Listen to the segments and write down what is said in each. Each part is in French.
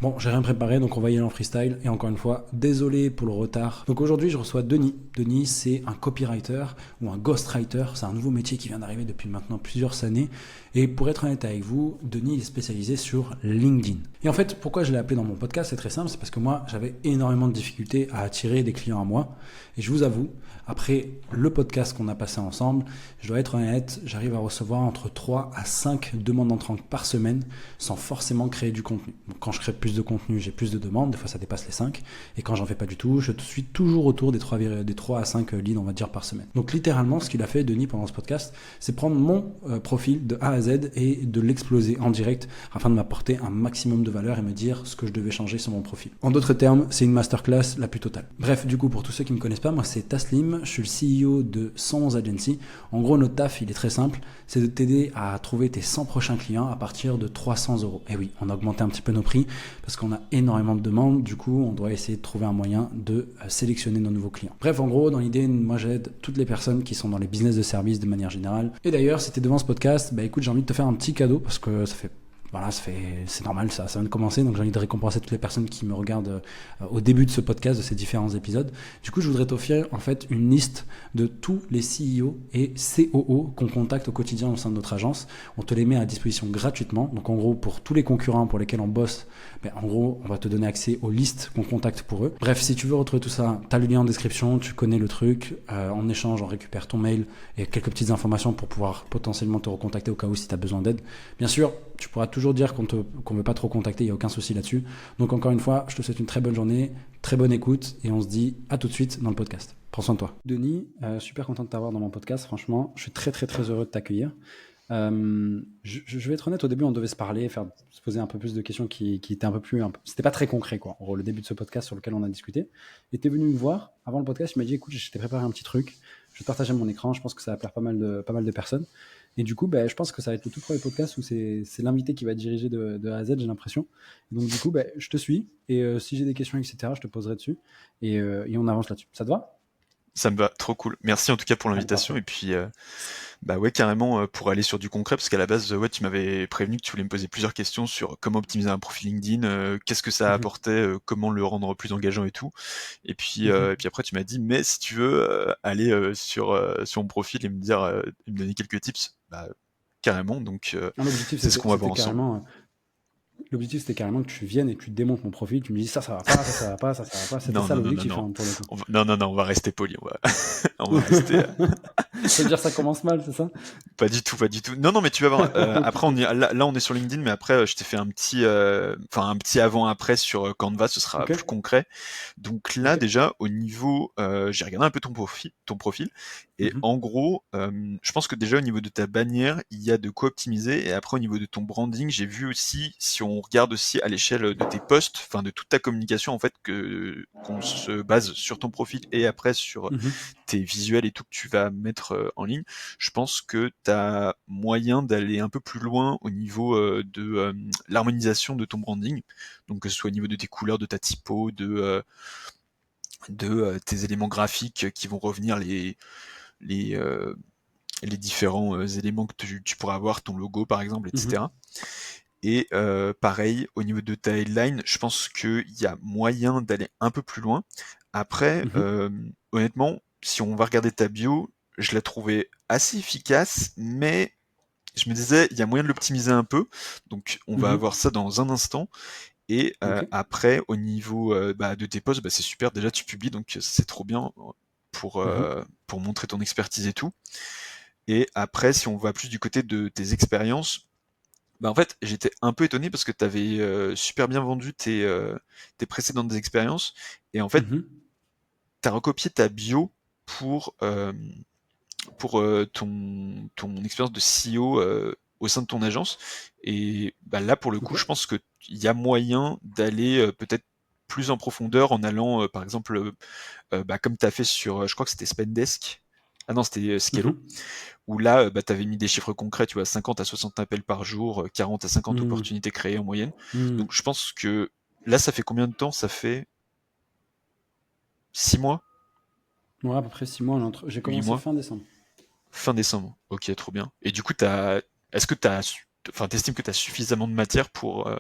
Bon, j'ai rien préparé, donc on va y aller en freestyle. Et encore une fois, désolé pour le retard. Donc aujourd'hui, je reçois Denis. Denis, c'est un copywriter ou un ghostwriter. C'est un nouveau métier qui vient d'arriver depuis maintenant plusieurs années. Et pour être honnête avec vous, Denis il est spécialisé sur LinkedIn. Et en fait, pourquoi je l'ai appelé dans mon podcast, c'est très simple. C'est parce que moi, j'avais énormément de difficultés à attirer des clients à moi. Et je vous avoue, après le podcast qu'on a passé ensemble, je dois être honnête, j'arrive à recevoir entre 3 à 5 demandes entrantes par semaine sans forcément créer du contenu. Donc quand je crée plus de contenu, j'ai plus de demandes, des fois ça dépasse les 5. Et quand j'en fais pas du tout, je suis toujours autour des 3 à 5 leads, on va dire, par semaine. Donc littéralement, ce qu'il a fait, Denis, pendant ce podcast, c'est prendre mon profil de A à Z et de l'exploser en direct afin de m'apporter un maximum de valeur et me dire ce que je devais changer sur mon profil. En d'autres termes, c'est une masterclass la plus totale. Bref, du coup, pour tous ceux qui ne me connaissent pas, moi c'est Taslim, je suis le CEO de 111 Agency. En gros, notre taf, il est très simple, c'est de t'aider à trouver tes 100 prochains clients à partir de 300 euros. Et oui, on a augmenté un petit peu nos prix parce qu'on a énormément de demandes. Du coup, on doit essayer de trouver un moyen de sélectionner nos nouveaux clients. Bref, en gros, dans l'idée, moi j'aide toutes les personnes qui sont dans les business de service de manière générale. Et d'ailleurs, si tu es devant ce podcast, écoute, j'ai envie de te faire un petit cadeau parce que c'est normal, ça vient de commencer, donc j'ai envie de récompenser toutes les personnes qui me regardent au début de ce podcast, de ces différents épisodes. Du coup, je voudrais t'offrir en fait une liste de tous les CEO et COO qu'on contacte au quotidien au sein de notre agence. On te les met à disposition gratuitement. Donc en gros, pour tous les concurrents pour lesquels on bosse, en gros, on va te donner accès aux listes qu'on contacte pour eux. Bref, si tu veux retrouver tout ça, tu as le lien en description, tu connais le truc. En échange, on récupère ton mail et quelques petites informations pour pouvoir potentiellement te recontacter au cas où si tu as besoin d'aide. Bien sûr, tu pourras toujours dire qu'on ne veut pas trop contacter, il n'y a aucun souci là-dessus. Donc encore une fois, je te souhaite une très bonne journée, très bonne écoute et on se dit à tout de suite dans le podcast. Prends soin de toi. Denis, super content de t'avoir dans mon podcast, franchement, je suis très très très heureux de t'accueillir. Je vais être honnête, au début on devait se parler, se poser un peu plus de questions qui étaient c'était pas très concret quoi, en gros, le début de ce podcast sur lequel on a discuté. Et t'es venu me voir avant le podcast, tu m'as dit écoute, je t'ai préparé un petit truc, je vais te partager mon écran, je pense que ça va plaire pas mal de personnes. Et du coup, je pense que ça va être le tout premier podcast où c'est l'invité qui va diriger de A à Z, j'ai l'impression. Et donc du coup, je te suis et si j'ai des questions, etc., je te poserai dessus et on avance là-dessus. Ça te va? Ça me va, trop cool. Merci en tout cas pour Allez, l'invitation. parfait. Et puis, bah ouais, carrément, pour aller sur du concret, parce qu'à la base, ouais, tu m'avais prévenu que tu voulais me poser plusieurs questions sur comment optimiser un profil LinkedIn, qu'est-ce que ça Mhm, apportait, comment le rendre plus engageant et tout. Et mhm. puis après, tu m'as dit, mais si tu veux aller sur mon profil et me dire, et me donner quelques tips, bah carrément. Donc, Non, l'objectif, c'est ce qu'on va voir ensemble. l'objectif, c'était carrément que tu viennes et que tu démontes mon profil, tu me dis ça va pas, ça va pas, ça va pas. C'était Non, ça non, non, non, l'objectif non. hein, pour le coup. Non, non, non, on va rester poli. On va rester. Ça veut dire ça commence mal, c'est ça? Pas du tout, pas du tout. Non, non, mais tu vas voir. Ok. Après, là, on est sur LinkedIn, mais après, je t'ai fait un petit avant-après sur Canva, ce sera Ok. plus concret. Donc là, Ok. déjà, au niveau, j'ai regardé un peu ton profil, et Mhm, en gros, je pense que déjà au niveau de ta bannière, il y a de quoi optimiser. Et après, au niveau de ton branding, j'ai vu aussi, si on regarde aussi à l'échelle de tes posts, enfin de toute ta communication, en fait, que qu'on se base sur ton profil et après sur mhm, tes visuels et tout que tu vas mettre en ligne, je pense que tu as moyen d'aller un peu plus loin au niveau de l'harmonisation de ton branding, donc que ce soit au niveau de tes couleurs, de ta typo, de tes éléments graphiques qui vont revenir les, euh, les différents éléments que tu pourras avoir, ton logo par exemple, mhm, etc. Et pareil, au niveau de ta headline, je pense qu'il y a moyen d'aller un peu plus loin. Après, mhm, honnêtement, si on va regarder ta bio, je la trouvais assez efficace, mais je me disais, il y a moyen de l'optimiser un peu. Donc, on va mhm. avoir ça dans un instant. Et Ok. après, au niveau de tes posts, c'est super. Déjà, tu publies, donc c'est trop bien Mhm, pour montrer ton expertise et tout. Et après, si on va plus du côté de tes expériences, en fait, j'étais un peu étonné parce que tu avais super bien vendu tes précédentes expériences. Et en fait, mhm. tu as recopié ta bio pour, euh, pour ton expérience de CEO au sein de ton agence. Et là, pour le coup, Ok. je pense qu'il y a moyen d'aller peut-être plus en profondeur en allant, par exemple, comme tu as fait sur, je crois que c'était Spendesk. Ah non, c'était Skello, Mhm, où là, tu avais mis des chiffres concrets, tu vois, 50 à 60 appels par jour, 40 à 50 mhm, opportunités créées en moyenne. mhm. Donc je pense que là, ça fait combien de temps? Ça fait 6 mois? Ouais, à peu près 6 mois. J'ai 8 commencé mois? fin décembre. Fin décembre. Ok, trop bien. Et du coup, est-ce que t'estimes que tu as suffisamment de matière pour...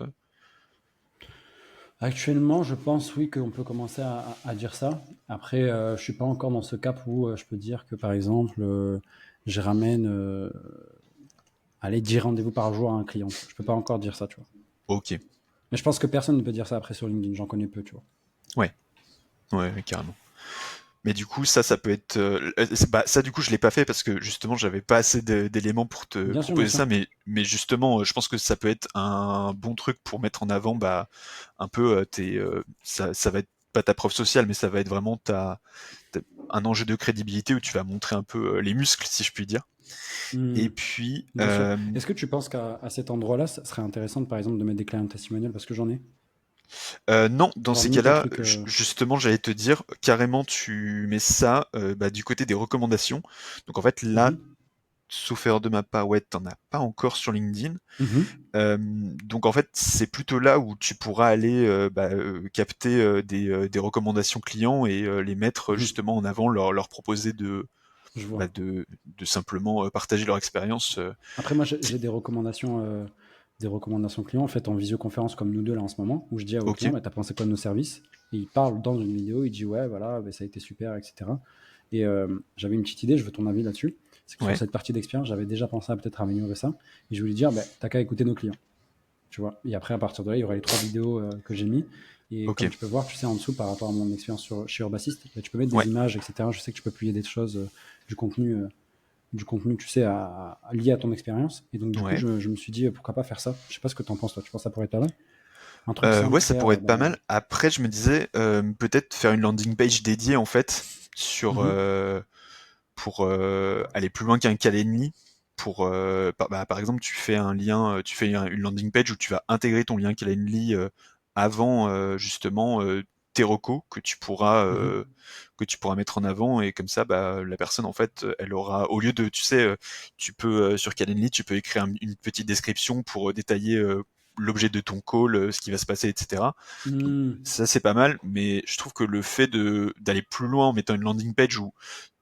Actuellement, je pense oui qu'on peut commencer à dire ça. Après, je suis pas encore dans ce cap où je peux dire que par exemple, je ramène allez 10 rendez-vous par jour à un client. Je peux pas encore dire ça, tu vois. Ok, Mais je pense que personne ne peut dire ça après sur LinkedIn. J'en connais peu, tu vois. ouais, ouais, carrément. Mais du coup, ça peut être. Bah, ça, du coup, je l'ai pas fait parce que justement, j'avais pas assez d'éléments pour te Bien proposer sûr. ça. Mais justement, je pense que ça peut être un bon truc pour mettre en avant, bah, un peu ça va être pas ta preuve sociale, mais ça va être vraiment un enjeu de crédibilité où tu vas montrer un peu les muscles, si je puis dire. Hmm, Et puis, bien sûr. Est-ce que tu penses qu'à à cet endroit-là, ça serait intéressant, par exemple, de mettre des clients testimonials parce que j'en ai, non, dans avoir ces mis des cas-là, trucs. justement, j'allais te dire, carrément, tu mets ça bah, du côté des recommandations. Donc en fait, là, Mhm, sauf erreur de ma part, ouais, t'en as pas encore sur LinkedIn. mhm, Donc en fait, c'est plutôt là où tu pourras aller capter des recommandations clients et les mettre mhm. justement en avant, leur proposer Je vois. bah, de simplement partager leur expérience. Après, moi, j'ai des recommandations clients en fait en visioconférence comme nous deux là en ce moment, où je dis aux Ok, clients, bah, t'as pensé quoi de nos services? Et il parle dans une vidéo, il dit ouais, voilà, bah, ça a été super, etc. Et j'avais une petite idée, je veux ton avis là-dessus. C'est que sur ouais, cette partie d'expérience, j'avais déjà pensé à peut-être améliorer ça. Et je voulais dire, bah, t'as qu'à écouter nos clients, tu vois. Et après, à partir de là, il y aura les 3 vidéos que j'ai mis. Et ok, comme tu peux voir, tu sais, en dessous, par rapport à mon expérience chez Urbassiste, bah, tu peux mettre ouais, des images, etc. Je sais que tu peux publier des choses, du contenu. Du contenu, tu sais, lié à ton expérience. Et donc, du coup, ouais. je me suis dit, pourquoi pas faire ça? Je sais pas ce que t'en penses, toi. Tu penses que ça pourrait être pas mal? Un truc simple, Ouais, ça pourrait faire, être bah, pas mal. Après, je me disais peut-être faire une landing page dédiée en fait sur mhm, pour aller plus loin qu'un Calendly. Pour par exemple, tu fais un lien, tu fais une landing page où tu vas intégrer ton lien Calendly avant justement tes recos mhm, que tu pourras mettre en avant et comme ça, bah, la personne en fait, elle aura au lieu de, tu sais, tu peux sur Calendly, tu peux écrire une petite description pour détailler l'objet de ton call, ce qui va se passer, etc. Donc mhm, ça c'est pas mal, mais je trouve que le fait de d'aller plus loin en mettant une landing page où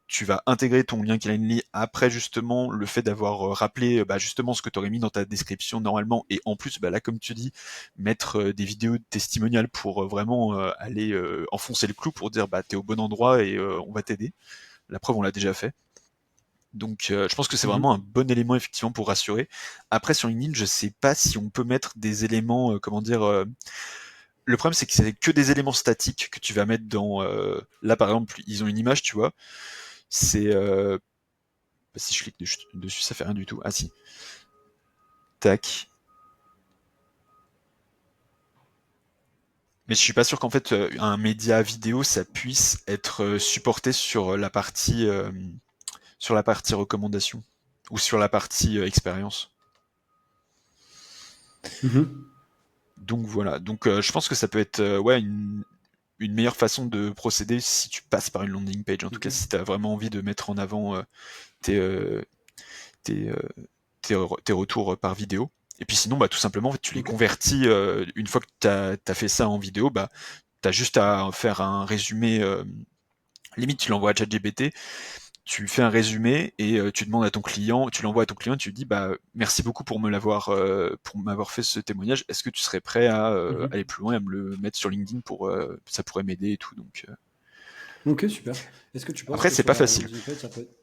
tu vas intégrer ton lien Calendly après justement le fait d'avoir rappelé bah, justement ce que tu aurais mis dans ta description normalement et en plus bah, là comme tu dis mettre des vidéos testimoniales pour vraiment aller enfoncer le clou pour dire bah t'es au bon endroit et on va t'aider. La preuve on l'a déjà fait. Donc je pense que c'est vraiment un mhm. bon élément effectivement pour rassurer. Après sur LinkedIn je sais pas si on peut mettre des éléments comment dire le problème c'est que c'est que des éléments statiques que tu vas mettre dans là par exemple ils ont une image tu vois c'est bah, si je clique dessus, ça fait rien du tout. Ah si. Tac. Mais je suis pas sûr qu'en fait un média vidéo ça puisse être supporté sur la partie recommandation ou sur la partie expérience. Mhm. Donc voilà. Donc je pense que ça peut être ouais une meilleure façon de procéder si tu passes par une landing page. En tout Ok. cas, si tu as vraiment envie de mettre en avant tes, euh, tes, euh, tes retours par vidéo. Et puis sinon, bah, tout simplement, en fait, tu les Ok. convertis une fois que tu as fait ça en vidéo, bah, tu as juste à faire un résumé. Limite, tu l'envoies à ChatGPT, tu fais un résumé et tu demandes à ton client, tu l'envoies à ton client, et tu lui dis bah merci beaucoup pour m'avoir fait ce témoignage. Est-ce que tu serais prêt à aller Mhm. plus loin et à me le mettre sur LinkedIn pour ça pourrait m'aider et tout. Donc Ok, super. Est-ce que tu penses après que c'est sur pas la facile. landing page, ça peut être...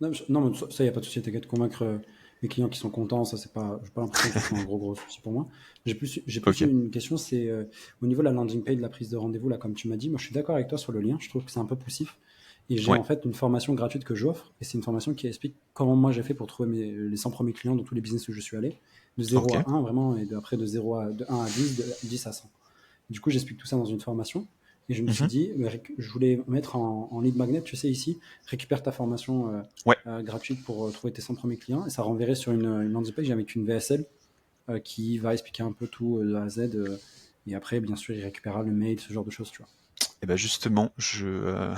Non, non, mais ça, y a pas de souci. T'inquiète, convaincre mes clients qui sont contents, ça, c'est pas... J'ai pas l'impression que ce soit un gros souci pour moi. J'ai plus Ok. une question, c'est au niveau de la landing page, de la prise de rendez-vous, là, comme tu m'as dit, moi, je suis d'accord avec toi sur le lien. Je trouve que c'est un peu poussif. Et j'ai Ouais. en fait une formation gratuite que j'offre, et c'est une formation qui explique comment moi j'ai fait pour trouver les 100 premiers clients dans tous les business où je suis allé, de Ok. 0 à 1 vraiment, et après de 1 à 10, de 10 à 100. Du coup, j'explique tout ça dans une formation, et je me suis Mhm. dit, je voulais mettre en lead magnet, tu sais, ici, récupère ta formation Ouais. gratuite pour trouver tes 100 premiers clients, et ça renverrait sur une landing page avec une VSL qui va expliquer un peu tout de A à Z, et après, bien sûr, il récupérera le mail, ce genre de choses, tu vois. Et ben justement, j'ai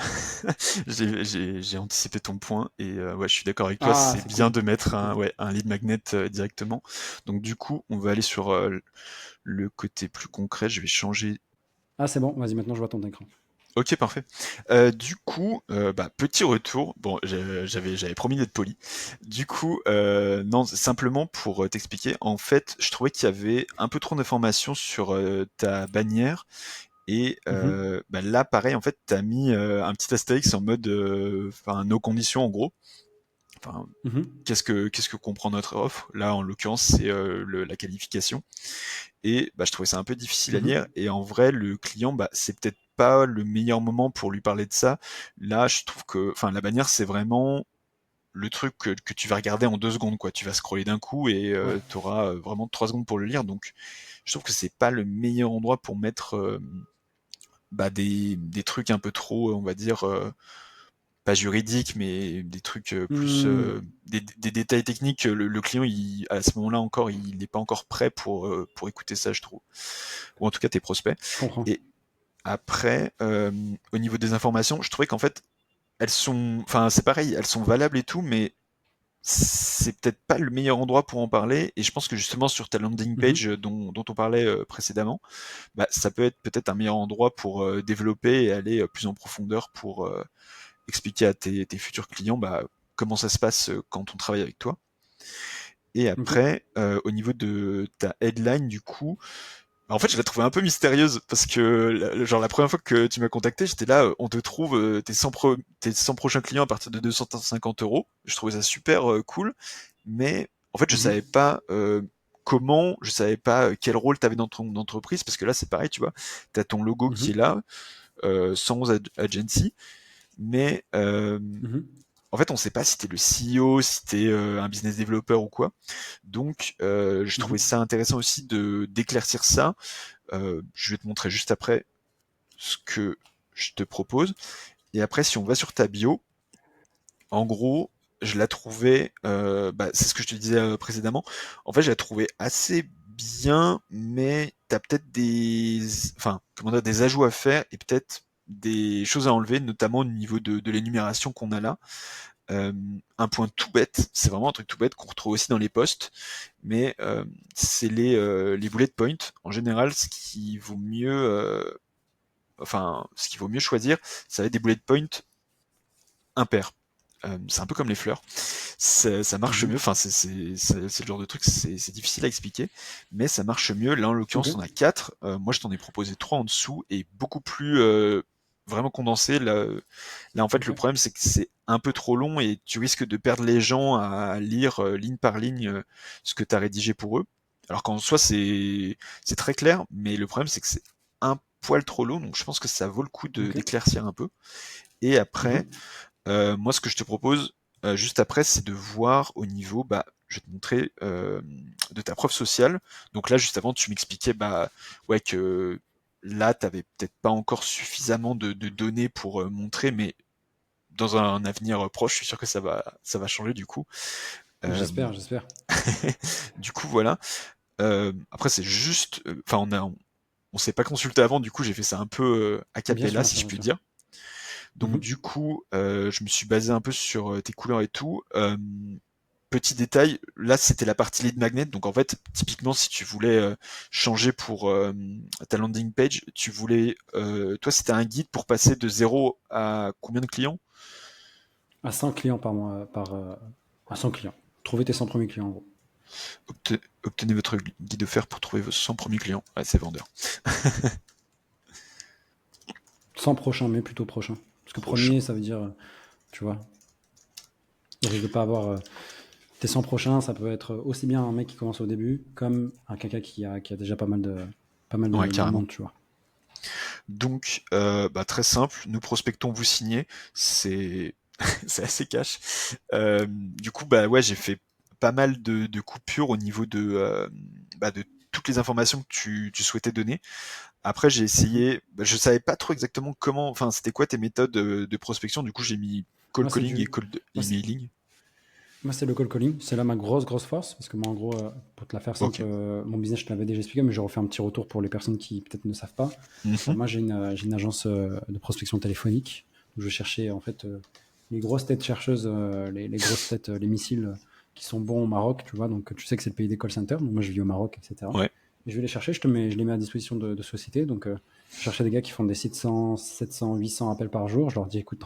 anticipé ton point et ouais, je suis d'accord avec toi. Ah, C'est c'est bien cool, de mettre c'est cool. un lead magnet directement. Donc du coup, on va aller sur le côté plus concret. Je vais changer. Ah, c'est bon, vas-y, maintenant je vois ton écran. Ok, parfait. Du coup, bah, petit retour. Bon, j'avais promis d'être poli. Du coup, non, simplement pour t'expliquer. En fait, je trouvais qu'il y avait un peu trop d'informations sur ta bannière. Et Mhm, bah, là, pareil, en fait, t'as mis un petit astérix en mode, enfin, nos conditions en gros. Enfin, mhm, qu'est-ce que comprend notre offre? Là, en l'occurrence, c'est la qualification. Et bah, je trouvais ça un peu difficile à lire. mhm. Et en vrai, le client, bah, c'est peut-être pas le meilleur moment pour lui parler de ça. Là, je trouve que, enfin, la bannière, c'est vraiment le truc que tu vas regarder en 2 secondes, quoi. Tu vas scroller d'un coup et Ouais. tu auras vraiment 3 secondes pour le lire. Donc, je trouve que c'est pas le meilleur endroit pour mettre bah, des trucs un peu trop, on va dire, pas juridiques, mais des trucs plus Hmm, des détails techniques. Le client, à ce moment-là encore, il n'est pas encore prêt pour écouter ça, je trouve. Ou en tout cas tes prospects. je comprends. Et après, au niveau des informations, je trouvais qu'en fait, enfin c'est pareil, elles sont valables et tout, mais c'est peut-être pas le meilleur endroit pour en parler. Et je pense que justement sur ta landing Mhm, page dont on parlait précédemment, bah, ça peut être peut-être un meilleur endroit pour développer et aller plus en profondeur pour expliquer à tes futurs clients bah, comment ça se passe quand on travaille avec toi. Et ok. après, au niveau de ta headline, du coup, en fait, je l'ai trouvée un peu mystérieuse parce que, genre, la première fois que tu m'as contacté, j'étais là, on te trouve tes 100 prochains clients à partir de 250 euros. Je trouvais ça super cool, mais en fait, je savais Mhm, pas je savais pas quel rôle tu avais dans ton entreprise parce que là, c'est pareil, tu vois, tu as ton logo qui est mhm, là, 111 Agency, mais mhm, en fait, on sait pas si t'es le CEO, si t'es un business developer ou quoi. Donc, je trouvais mhm. ça intéressant aussi de d'éclaircir ça. Je vais te montrer juste après ce que je te propose. Et après, si on va sur ta bio, en gros, je la trouvais, bah, c'est ce que je te disais précédemment. En fait, je la trouvais assez bien, mais t'as peut-être enfin, comment dire, des ajouts à faire et peut-être des choses à enlever, notamment au niveau de l'énumération qu'on a là. Euh, un point tout bête, c'est vraiment un truc tout bête qu'on retrouve aussi dans les posts, mais c'est les bullet points. En général, ce qui vaut mieux choisir, ça va être des bullet points impairs. C'est un peu comme les fleurs. Ça marche mieux. Mhm. Enfin, c'est le genre de truc, c'est difficile à expliquer, mais ça marche mieux. Là, en Ok. l'occurrence, on a quatre. Moi, je t'en ai proposé trois en dessous et beaucoup plus vraiment condensé. Là, en fait, le Ok. problème, c'est que c'est un peu trop long et tu risques de perdre les gens à lire ligne par ligne ce que tu as rédigé pour eux. Alors qu'en soi, c'est très clair, mais le problème, c'est que c'est un poil trop long, donc je pense que ça vaut le coup Ok. d'éclaircir un peu. Et après, Mhm, moi, ce que je te propose juste après, c'est de voir au niveau, bah, je vais te montrer de ta preuve sociale. Donc là, juste avant, tu m'expliquais, bah, ouais, que là, t'avais peut-être pas encore suffisamment de données pour montrer, mais dans un avenir proche, je suis sûr que ça va changer du coup. Euh, j'espère, j'espère. du coup, voilà. Après, c'est juste, enfin, on s'est pas consulté avant, du coup, j'ai fait ça un peu a Bien sûr, cappella, bien si sûr, je bien puis sûr. dire. Donc Mhm, du coup, je me suis basé un peu sur tes couleurs et tout. Petit détail, là c'était la partie lead magnet. Donc en fait, typiquement, si tu voulais changer pour ta landing page, tu voulais, toi, c'était un guide pour passer de 0 à combien de clients? à 100 clients par mois, à 100 clients. Trouver tes 100 premiers clients, en gros. Obtenez votre guide offert pour trouver vos 100 premiers clients. Ouais, c'est vendeur. 100 prochains, mais plutôt prochains. Parce que Prochain. premier, ça veut dire, tu vois, il risque de pas avoir tes 100 prochains, ça peut être aussi bien un mec qui commence au début, comme un caca qui a déjà Ouais, de carrément. monde, tu vois. Donc, bah, très simple, nous prospectons, vous signez. C'est c'est assez cash. Du coup, bah ouais, j'ai fait pas mal de coupures au niveau bah, de toutes les informations que tu souhaitais donner. Après, j'ai Mhm. essayé, bah, je savais pas trop exactement comment, enfin, c'était quoi tes méthodes de prospection. Du coup, j'ai mis cold Moi, c'est calling et du. cold Moi, c'est emailing. moi, c'est le call calling. C'est là ma grosse force. Parce que moi, en gros, pour te la faire Ok. simple, mon business, je te l'avais déjà expliqué, mais je refais un petit retour pour les personnes qui peut-être ne savent pas. Mhm. Moi, j'ai une agence de prospection téléphonique où je cherchais en fait les grosses têtes chercheuses, les grosses têtes, les missiles qui sont bons au Maroc, tu vois. Donc, tu sais que c'est le pays des call centers. Donc, moi, je vis au Maroc, etc. Ouais. et je vais les chercher, je les mets à disposition de sociétés. Donc, je cherchais des gars qui font des 600, 700, 800 appels par jour. Je leur dis, écoute,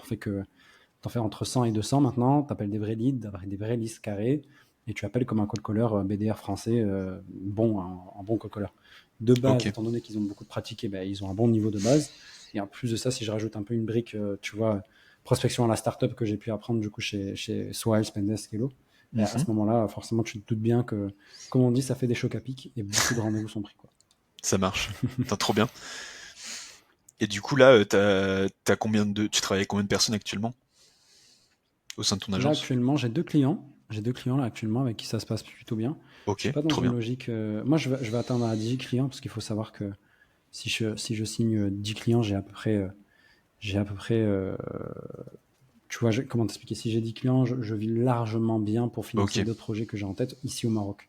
t'en fais entre 100 et 200 maintenant, t'appelles des vrais leads, des vraies listes carrées, et tu appelles comme un cold caller BDR français, un bon cold caller. De base, Ok. étant donné qu'ils ont beaucoup de pratique, ben, ils ont un bon niveau de base. Et en plus de ça, si je rajoute un peu une brique, tu vois, prospection à la startup que j'ai pu apprendre du coup chez Swile, Spendesk, Hello, ben, à ce Mhm. moment-là, forcément, tu te doutes bien que, comme on dit, ça fait des chocs à pic et beaucoup de rendez-vous sont pris, quoi. Ça marche. Putain, trop bien. Et du coup, là, tu travailles avec combien de personnes actuellement au sein de ton Là, agence? actuellement, j'ai deux clients. J'ai deux clients là actuellement avec qui ça se passe plutôt bien. Je Ok, suis pas dans trop une bien. logique. Moi, je vais atteindre à 10 clients parce qu'il faut savoir que si je signe 10 clients, j'ai à peu près, tu vois, comment t'expliquer? Si j'ai 10 clients, je vis largement bien pour financer Ok, d'autres projets que j'ai en tête ici au Maroc.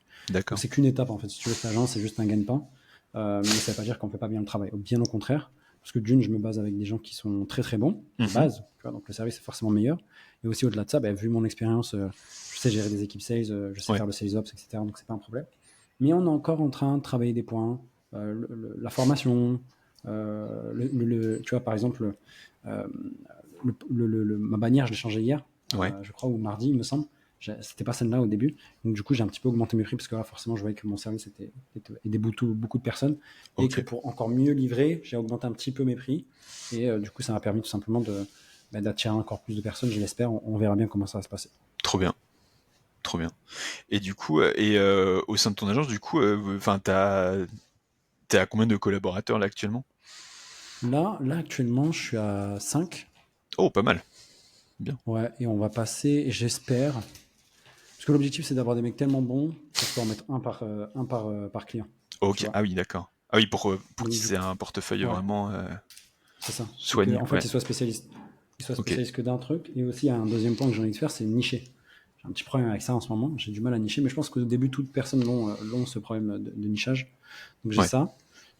Donc d'accord. c'est qu'une étape en fait. Si tu veux, cette agence, c'est juste un gagne-pain. Mais ça ne veut pas dire qu'on ne fait pas bien le travail. Bien au contraire. Parce que d'une, je me base avec des gens qui sont très très bons, de Mhm. base. Tu vois, donc le service est forcément meilleur. Et aussi au-delà de ça, vu mon expérience, je sais gérer des équipes sales, je sais Ouais, faire le sales ops, etc. Donc c'est pas un problème. Mais on est encore en train de travailler des points, la formation, tu vois, par exemple, euh, ma bannière, je l'ai changée hier, ouais. je crois, ou mardi, il me semble. C'était pas celle-là au début. Donc, du coup, j'ai un petit peu augmenté mes prix parce que là, forcément, je voyais que mon service aidait beaucoup de personnes et Ok, que pour encore mieux livrer, j'ai augmenté un petit peu mes prix. Et du coup, ça m'a permis tout simplement d'attirer encore plus de personnes, je l'espère. On verra bien comment ça va se passer. trop bien, trop bien. Et du coup, au sein de ton agence, du coup, enfin, t'es à combien de collaborateurs là actuellement? Là, actuellement, je suis à 5. Oh, pas mal. Bien. Ouais, et on va passer, j'espère. Parce que l'objectif, c'est d'avoir des mecs tellement bons que je peux en mettre un par client. Tu Ok. vois. Ah oui, d'accord. Ah oui, pour Donc, qu'ils du aient coup, un portefeuille ouais. vraiment C'est ça. C'est soigné. qu'en fait, Ouais. Ok. ils soient spécialistes que d'un truc. Et aussi, il y a un deuxième point que j'ai envie de faire, c'est nicher. J'ai un petit problème avec ça en ce moment. J'ai du mal à nicher, mais je pense qu'au début, toute personne l'ont ce problème de nichage. Donc j'ai Ouais. ça.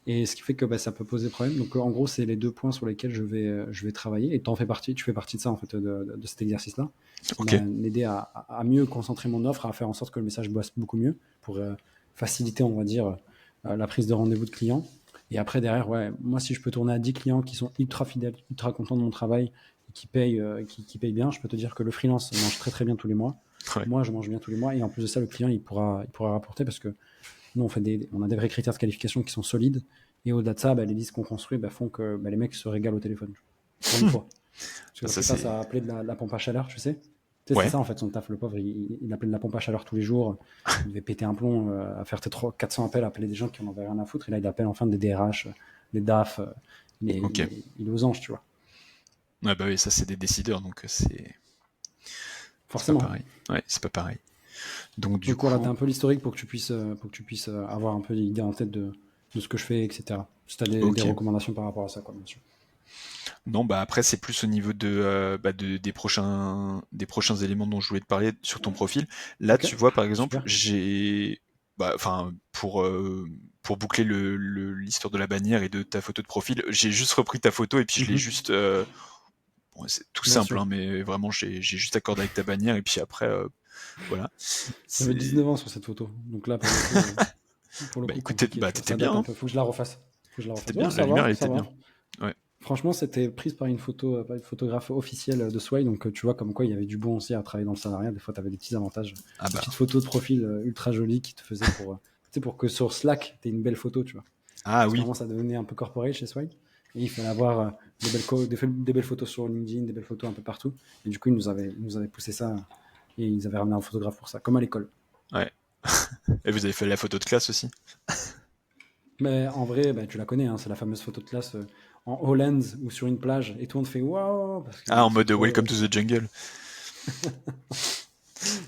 Et ce qui fait que ça peut poser problème. Donc en gros, c'est les deux points sur lesquels je vais travailler. Et tu fais partie de ça, en fait, de cet exercice-là. Ça Ok. m'a aidé à mieux concentrer mon offre, à faire en sorte que le message bosse beaucoup mieux pour faciliter, on va dire, la prise de rendez-vous de clients. Et après, derrière, ouais, moi, si je peux tourner à 10 clients qui sont ultra fidèles, ultra contents de mon travail et qui payent bien, je peux te dire que le freelance mange très très bien tous les mois. Ouais. Moi, je mange bien tous les mois. Et en plus de ça, le client, il pourra rapporter parce que nous, on a des vrais critères de qualification qui sont solides. Et au-delà de ça, les listes qu'on construit font que les mecs se régalent au téléphone. Pour une fois. Parce que Ah, la ça plupart, c'est. ça a appelé de la pompe à chaleur, tu sais. Tu sais, c'est Ouais. ça en fait son taf, le pauvre. Il appelait de la pompe à chaleur tous les jours. Il devait péter un plomb à faire 400 appels, à appeler des gens qui en avaient rien à foutre. Et là, il appelle enfin des DRH, des DAF. Ok. Il est aux anges, tu vois. Ouais, bah oui, ça c'est des décideurs, donc c'est pas Forcément. pareil. Ouais, c'est pas pareil. Donc du Donc voilà, tu coup, as un peu l'historique pour que tu puisses avoir un peu l'idée en tête de ce que je fais, etc. Si tu as des ok. recommandations par rapport à ça, quoi, bien sûr. Non, bah après c'est plus au niveau des prochains éléments dont je voulais te parler sur ton profil. Là, Ok, tu vois par exemple, super. enfin pour boucler l'histoire de la bannière et de ta photo de profil, j'ai juste repris ta photo et puis je l'ai Mhm. juste bon, c'est tout Bien simple, sûr. hein, mais vraiment j'ai juste accordé avec ta bannière et puis après voilà. J'avais C'est 19 ans sur cette photo. Donc là, pour le coup, écoute, compliqué, tu vois. t'étais Ça bien, date un hein. peu. Faut que je la refasse. T'étais Ouais, bien, la ça lumière va, elle ça était va. bien. Ouais. Franchement, c'était prise par une photographe officielle de Sway. Donc, tu vois, comme quoi il y avait du bon aussi à travailler dans le salariat. Des fois, tu avais des petits avantages. Ah Des bah. petites photos de profil ultra jolies qui te faisaient tu sais, pour que sur Slack, tu aies une belle photo, tu vois. Ah Parce qu'à un oui. moment, ça devenait un peu corporate chez Sway. Et il fallait avoir des belles photos sur LinkedIn, des belles photos un peu partout. Et du coup, ils nous avaient poussé ça. Et ils avaient ramené un photographe pour ça, comme à l'école. Ouais. Et vous avez fait la photo de classe aussi? Mais en vrai, tu la connais, hein, c'est la fameuse photo de classe en Holland ou sur une plage et tout le monde fait waouh parce Ah, qu'ils en sont mode trop. Welcome to the Jungle.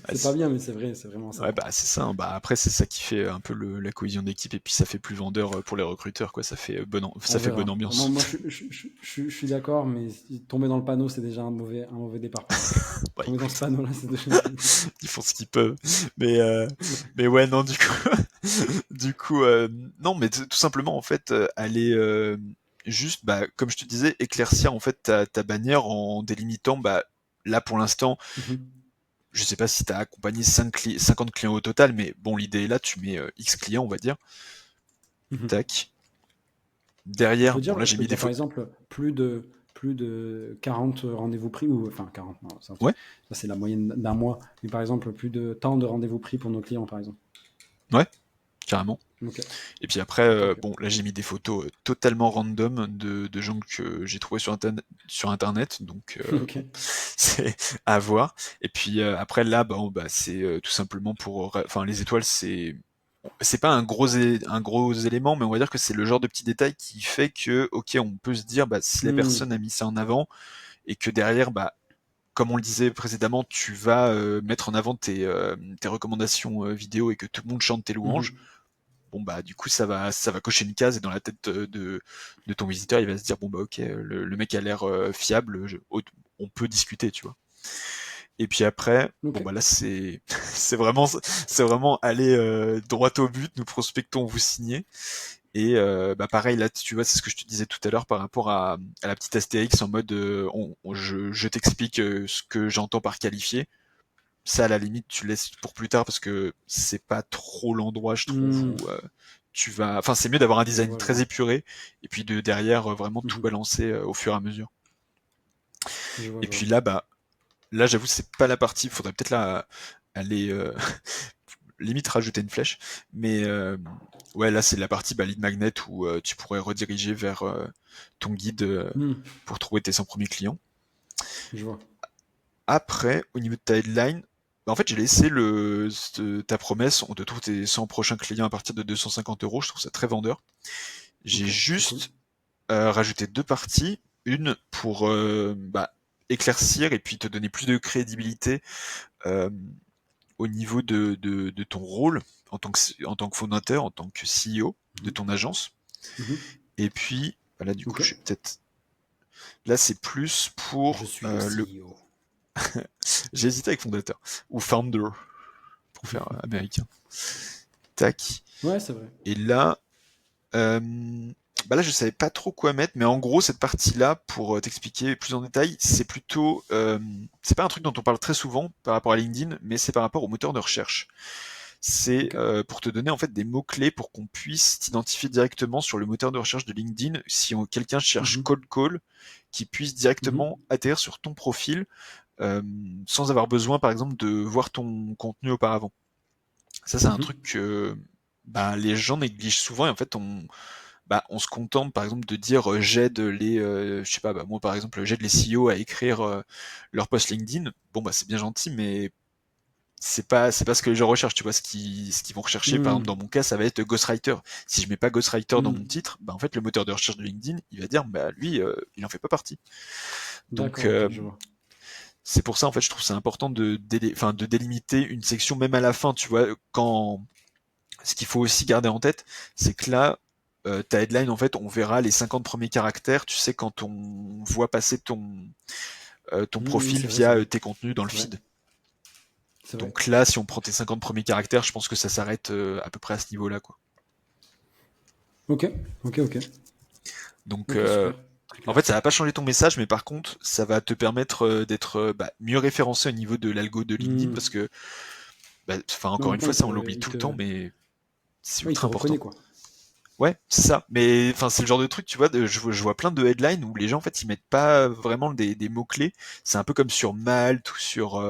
Ah, C'est pas bien, mais c'est vrai, c'est vraiment ça, ouais, quoi. bah c'est ça, hein. Bah après c'est ça qui fait un peu la cohésion d'équipe et puis ça fait plus vendeur pour les recruteurs quoi. Ça On fait bonne verra. Moi, ambiance. moi je suis d'accord, mais tomber dans le panneau, c'est déjà un mauvais départ pour moi. Bah Tomber dans ce écoute, panneau-là, c'est déjà. ils font ce qu'ils peuvent. Mais mais ouais non du coup du coup non mais tout simplement en fait aller juste bah comme je te disais éclaircir en fait ta bannière en délimitant bah là pour l'instant Mhm. je sais pas si tu as accompagné 50 clients au total mais bon l'idée est là tu mets X clients on va dire. Mhm. Tac. On peut Derrière, bon dire, là on j'ai peut mis des dire par photos. exemple plus de 40 rendez-vous pris, ou enfin 40, non, Ouais, ça c'est la moyenne d'un mois, mais par exemple plus de temps de rendez-vous pris pour nos clients par exemple. ouais, carrément. Ok, Et puis après, ok, ok. bon là j'ai mis des photos totalement random de gens que j'ai trouvé sur internet, donc Ok. bon, c'est à voir. Et puis après là, bon bah c'est tout simplement pour, enfin les étoiles c'est pas un gros élément, mais on va dire que c'est le genre de petit détail qui fait que, ok, on peut se dire, bah, si la Hmm. personne a mis ça en avant, et que derrière, bah, comme on le disait précédemment, tu vas mettre en avant tes recommandations vidéo et que tout le monde chante tes louanges, Mhm. bon bah du coup ça va cocher une case et dans la tête de ton visiteur, il va se dire bon bah ok, le mec a l'air fiable, on peut discuter, tu vois. Et puis après, Ok. bon bah là c'est c'est vraiment aller droit au but, nous prospectons, vous signez. Et bah pareil là, tu vois, c'est ce que je te disais tout à l'heure par rapport à la petite astérix en mode je t'explique ce que j'entends par qualifié. Ça à la limite tu laisses pour plus tard parce que c'est pas trop l'endroit je trouve Hmm. où tu vas. Enfin c'est mieux d'avoir un Je design vois, je très vois. épuré et puis de derrière vraiment tout Mhm. balancer au fur et à mesure. Je vois, Et je vois. puis là bah là j'avoue c'est pas la partie. Faudrait peut-être là aller limite rajouter une flèche. Mais ouais, là c'est la partie bah, lead magnet où tu pourrais rediriger vers ton guide Hmm. pour trouver tes 100 premiers clients. Je vois. Après, au niveau de ta headline, bah, en fait j'ai laissé ta promesse, on te trouve tes 100 prochains clients à partir de 250 euros, je trouve ça très vendeur. J'ai Ok, c'est cool. juste rajouté deux parties, une pour bah, éclaircir et puis te donner plus de crédibilité euh, au niveau de ton rôle en tant que fondateur, en tant que CEO de Mhm. ton agence. Mhm. Et puis, bah là, du coup, Ok. je suis peut-être. Là, c'est plus Je pour suis le le. CEO. J'ai hésité avec fondateur ou founder pour faire américain. Tac. Ouais, c'est vrai. Et là, euh, bah là, je savais pas trop quoi mettre, mais en gros, cette partie-là, pour t'expliquer plus en détail, c'est plutôt, c'est pas un truc dont on parle très souvent par rapport à LinkedIn, mais c'est par rapport au moteur de recherche. C'est Ok. pour te donner en fait des mots-clés pour qu'on puisse t'identifier directement sur le moteur de recherche de LinkedIn si quelqu'un cherche Mhm. cold call, qui puisse directement Mhm. atterrir sur ton profil euh, sans avoir besoin par exemple de voir ton contenu auparavant. Ça c'est un truc Mhm. que bah, les gens négligent souvent et en fait on se contente par exemple de dire j'aide les je sais pas bah, moi par exemple j'aide les CEO à écrire leur post LinkedIn. Bon bah c'est bien gentil mais c'est pas ce que les gens recherchent, tu vois, ce qu'ils vont rechercher, par exemple, dans Mhm. mon cas, ça va être ghostwriter. Si je mets pas ghostwriter dans mon Mhm. titre, bah, en fait, le moteur de recherche de LinkedIn, il va dire, bah, lui, il en fait pas partie. Donc, D'accord, ok, je vois. c'est pour ça, en fait, je trouve c'est important enfin, de délimiter une section, même à la fin, tu vois, ce qu'il faut aussi garder en tête, c'est que là, ta headline, en fait, on verra les 50 premiers caractères, tu sais, quand on voit passer ton Mhm. profil C'est vrai, c'est via vrai. tes contenus dans le C'est vrai. feed. C'est vrai. Donc là, si on prend tes 50 premiers caractères, je pense que ça s'arrête à peu près à ce niveau-là, quoi. Ok, ok, ok. Donc, Ok, super. Très en clair. fait, ça va pas changer ton message, mais par contre, ça va te permettre d'être bah, mieux référencé au niveau de l'algo de LinkedIn, parce Hmm. que, bah, enfin, Ouais, encore une maintenant, fois, ça on l'oublie il tout le temps, te... mais c'est Ouais, il ultra te important. reconnaît, quoi. Ouais, c'est ça. Mais enfin, c'est le genre de truc, tu vois, je vois plein de headlines où les gens, en fait, ils mettent pas vraiment des mots-clés. C'est un peu comme sur Malte ou sur,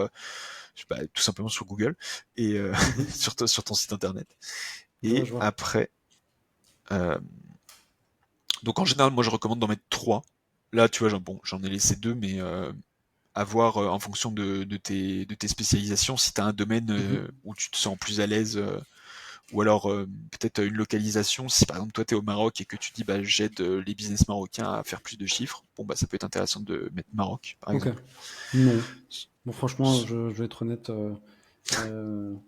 je sais pas, tout simplement sur Google et Mhm. sur ton site internet. Je vois, Et je vois. après, euh, donc en général, moi, je recommande d'en mettre trois. Là, tu vois, bon, j'en ai laissé deux, mais à voir en fonction de tes spécialisations, si tu as un domaine Mhm. où tu te sens plus à l'aise, ou alors peut-être une localisation, si par exemple toi tu es au Maroc et que tu dis bah, j'aide les business marocains à faire plus de chiffres, bon bah ça peut être intéressant de mettre Maroc par Ok. exemple. Non. Bon, franchement, je vais être honnête.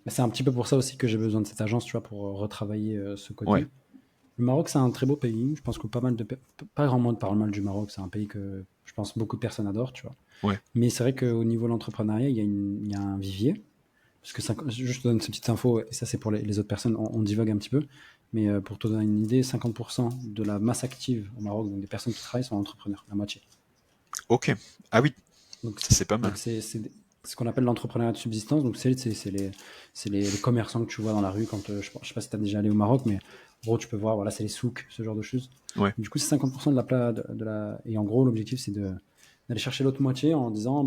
Mais c'est un petit peu pour ça aussi que j'ai besoin de cette agence, tu vois, pour retravailler ce Ouais, côté. Le Maroc, c'est un très beau pays. Je pense que pas grand monde parle mal du Maroc. C'est un pays que je pense beaucoup de personnes adorent, tu vois. ouais, Mais c'est vrai qu'au niveau de l'entrepreneuriat, il y a un vivier. Parce que je te donne cette petite info, et ça c'est pour les autres personnes, on divague un petit peu. Mais pour te donner une idée, 50% de la masse active au Maroc, donc des personnes qui travaillent, sont entrepreneurs, la moitié. ok. Ah oui, Donc, ça, c'est pas mal. donc c'est ce qu'on appelle l'entrepreneuriat de subsistance. Donc, c'est les commerçants que tu vois dans la rue. Quand, je sais pas si tu as déjà allé au Maroc, mais En gros, tu peux voir, voilà, c'est les souks, ce genre de choses. Ouais. Du coup, c'est 50% de la Et en gros, l'objectif, c'est d'aller chercher l'autre moitié en disant,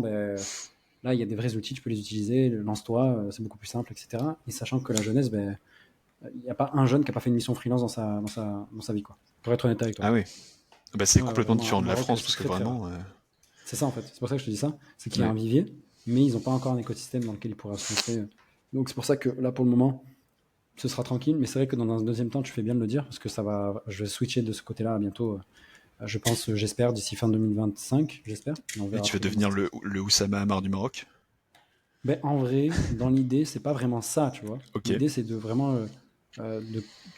là, il y a des vrais outils, tu peux les utiliser, lance-toi, c'est beaucoup plus simple, etc. Et sachant que la jeunesse, il n'y a pas un jeune qui n'a pas fait une mission freelance dans sa vie, quoi. Pour être honnête avec toi. Ah oui. Bah, c'est Ouais, complètement vraiment, au différent de la Maroc, France, c'est parce que très très rare. vraiment. C'est ça en fait, c'est pour ça que je te dis ça, c'est qu'il y a Ouais. un vivier, mais ils n'ont pas encore un écosystème dans lequel ils pourraient se lancer. Donc c'est pour ça que là pour le moment, ce sera tranquille, mais c'est vrai que dans un deuxième temps, tu fais bien de le dire, parce que je vais switcher de ce côté-là bientôt, je pense, j'espère, d'ici fin 2025, j'espère, et on Et verra tu vas très bien. devenir le Oussama Hamar du Maroc. Ben, en vrai, dans l'idée, c'est pas vraiment ça, tu vois. Ok. L'idée, c'est de vraiment.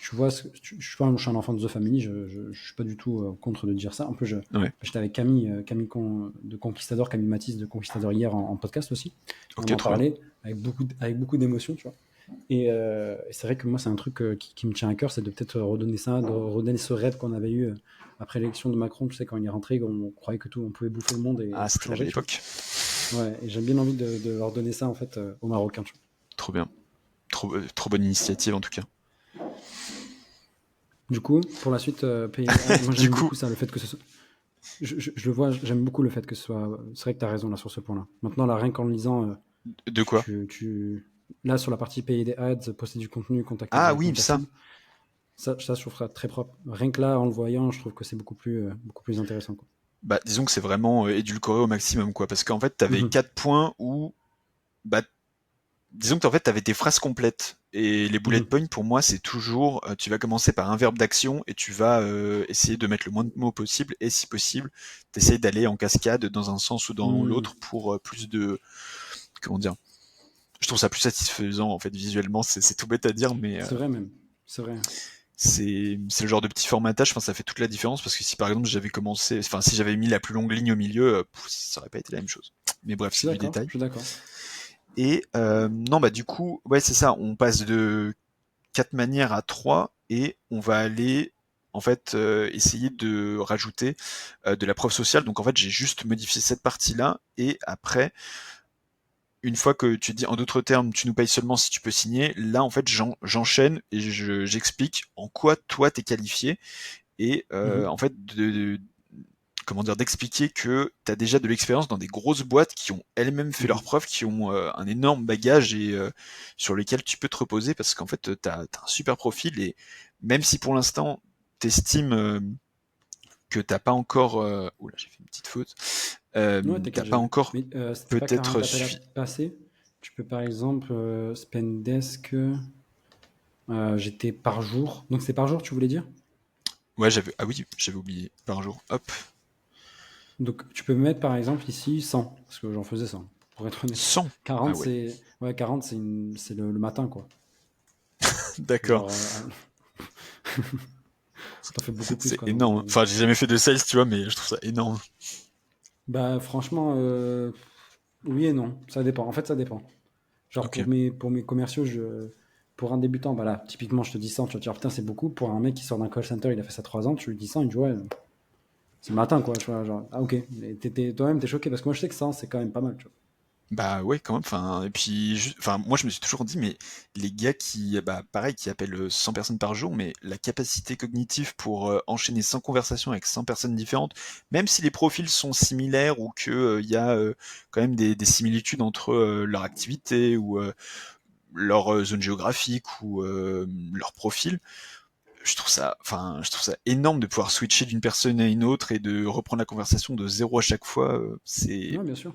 Tu vois, je suis un enfant de The Family, je suis pas du tout contre de dire ça. En plus, Ouais. j'étais avec Camille, de Conquistador, Camille Matisse de Conquistador hier en podcast aussi. Et on Ok, en trop bien. parlait avec beaucoup d'émotion, tu vois. Et c'est vrai que moi, c'est un truc qui me tient à cœur, c'est de peut-être redonner ça, de redonner ce rêve qu'on avait eu après l'élection de Macron, tu sais, quand il est rentré, on croyait que on pouvait bouffer le monde et Ah, tout c'était la belle changer, tu vois. époque. Ouais, et j'ai bien envie de leur donner ça, en fait, aux Marocains, tu vois. Trop bien. Trop bonne initiative en tout cas. Du coup, pour la suite, Payday Ads, moi Du j'aime coup, beaucoup ça, le fait que ce soit. Je le vois, j'aime beaucoup le fait que ce soit. C'est vrai que tu as raison là sur ce point-là. Maintenant, là, rien qu'en le lisant, de quoi? là sur la partie payer des ads, poster du contenu, contacter Ah directement oui, ta ça. cible, ça je trouve ça très propre. Rien que là, en le voyant, je trouve que c'est beaucoup plus intéressant, quoi. Bah, disons que c'est vraiment édulcoré au maximum, quoi. Parce qu'en fait, t'avais Mhm. 4 points où, bah, disons que en fait, t'avais tes phrases complètes. Et les bullet Mhm. points, pour moi, c'est toujours, tu vas commencer par un verbe d'action et tu vas essayer de mettre le moins de mots possible. Et si possible, t'essayes d'aller en cascade dans un sens ou dans Mhm. l'autre pour plus de, comment dire, je trouve ça plus satisfaisant en fait visuellement. C'est tout bête à dire, mais C'est vrai même. C'est vrai. c'est le genre de petit formatage. Enfin, ça fait toute la différence parce que si par exemple j'avais commencé, enfin si j'avais mis la plus longue ligne au milieu, ça aurait pas été la même chose. Mais bref, Je suis c'est du d'accord. détail. Je suis d'accord. Et non, bah du coup, ouais, c'est ça. On passe de 4 manières à 3 et on va aller en fait essayer de rajouter de la preuve sociale. Donc en fait, j'ai juste modifié cette partie-là et après une fois que tu dis en d'autres termes, tu nous payes seulement si tu peux signer, là en fait j'enchaîne et j'explique en quoi toi t'es qualifié et Mhm. en fait comment dire d'expliquer que t'as déjà de l'expérience dans des grosses boîtes qui ont elles-mêmes fait leurs Mhm. preuves, qui ont un énorme bagage et sur lesquels tu peux te reposer parce qu'en fait t'as un super profil et même si pour l'instant t'estimes que t'as pas encore oula j'ai fait une petite faute Ouais, t'inquiète, t'as j'ai pas vu. encore Mais c'était pas 40 peut-être appels à suffi. passer. Tu peux par exemple, Spendesk, j'étais par jour. Donc c'est par jour, tu voulais dire? Ouais, ah oui, j'avais oublié par jour. Hop, Donc tu peux mettre par exemple ici 100, parce que j'en faisais 100, pour être honnête. 100. Ah 40, ouais, ouais, 40, c'est le matin, quoi. d'accord. Genre, t'en fais beaucoup plus, C'est quoi, dans une énorme. journée. Enfin, j'ai jamais fait de sales, tu vois, mais je trouve ça énorme. Bah franchement, oui et non, ça dépend. En fait, ça dépend. Genre Ok. pour mes commerciaux, pour un débutant, bah là, typiquement, je te dis 100, tu vas te dire, putain, c'est beaucoup. Pour un mec qui sort d'un call center, il a fait ça 3 ans, tu lui dis 100, il dit, ouais, c'est le matin, quoi. Tu vois, genre, ah ok. Mais toi-même, t'es choqué, parce que moi, je sais que 100, c'est quand même pas mal, tu vois. Bah ouais, quand même. Enfin, et puis, enfin, moi, je me suis toujours dit, mais les gars qui, bah, pareil, qui appellent 100 personnes par jour, mais la capacité cognitive pour enchaîner 100 conversations avec 100 personnes différentes, même si les profils sont similaires ou que il y a quand même des similitudes entre leur activité ou leur zone géographique ou leur profil, je trouve ça énorme de pouvoir switcher d'une personne à une autre et de reprendre la conversation de zéro à chaque fois. Ouais, bien sûr.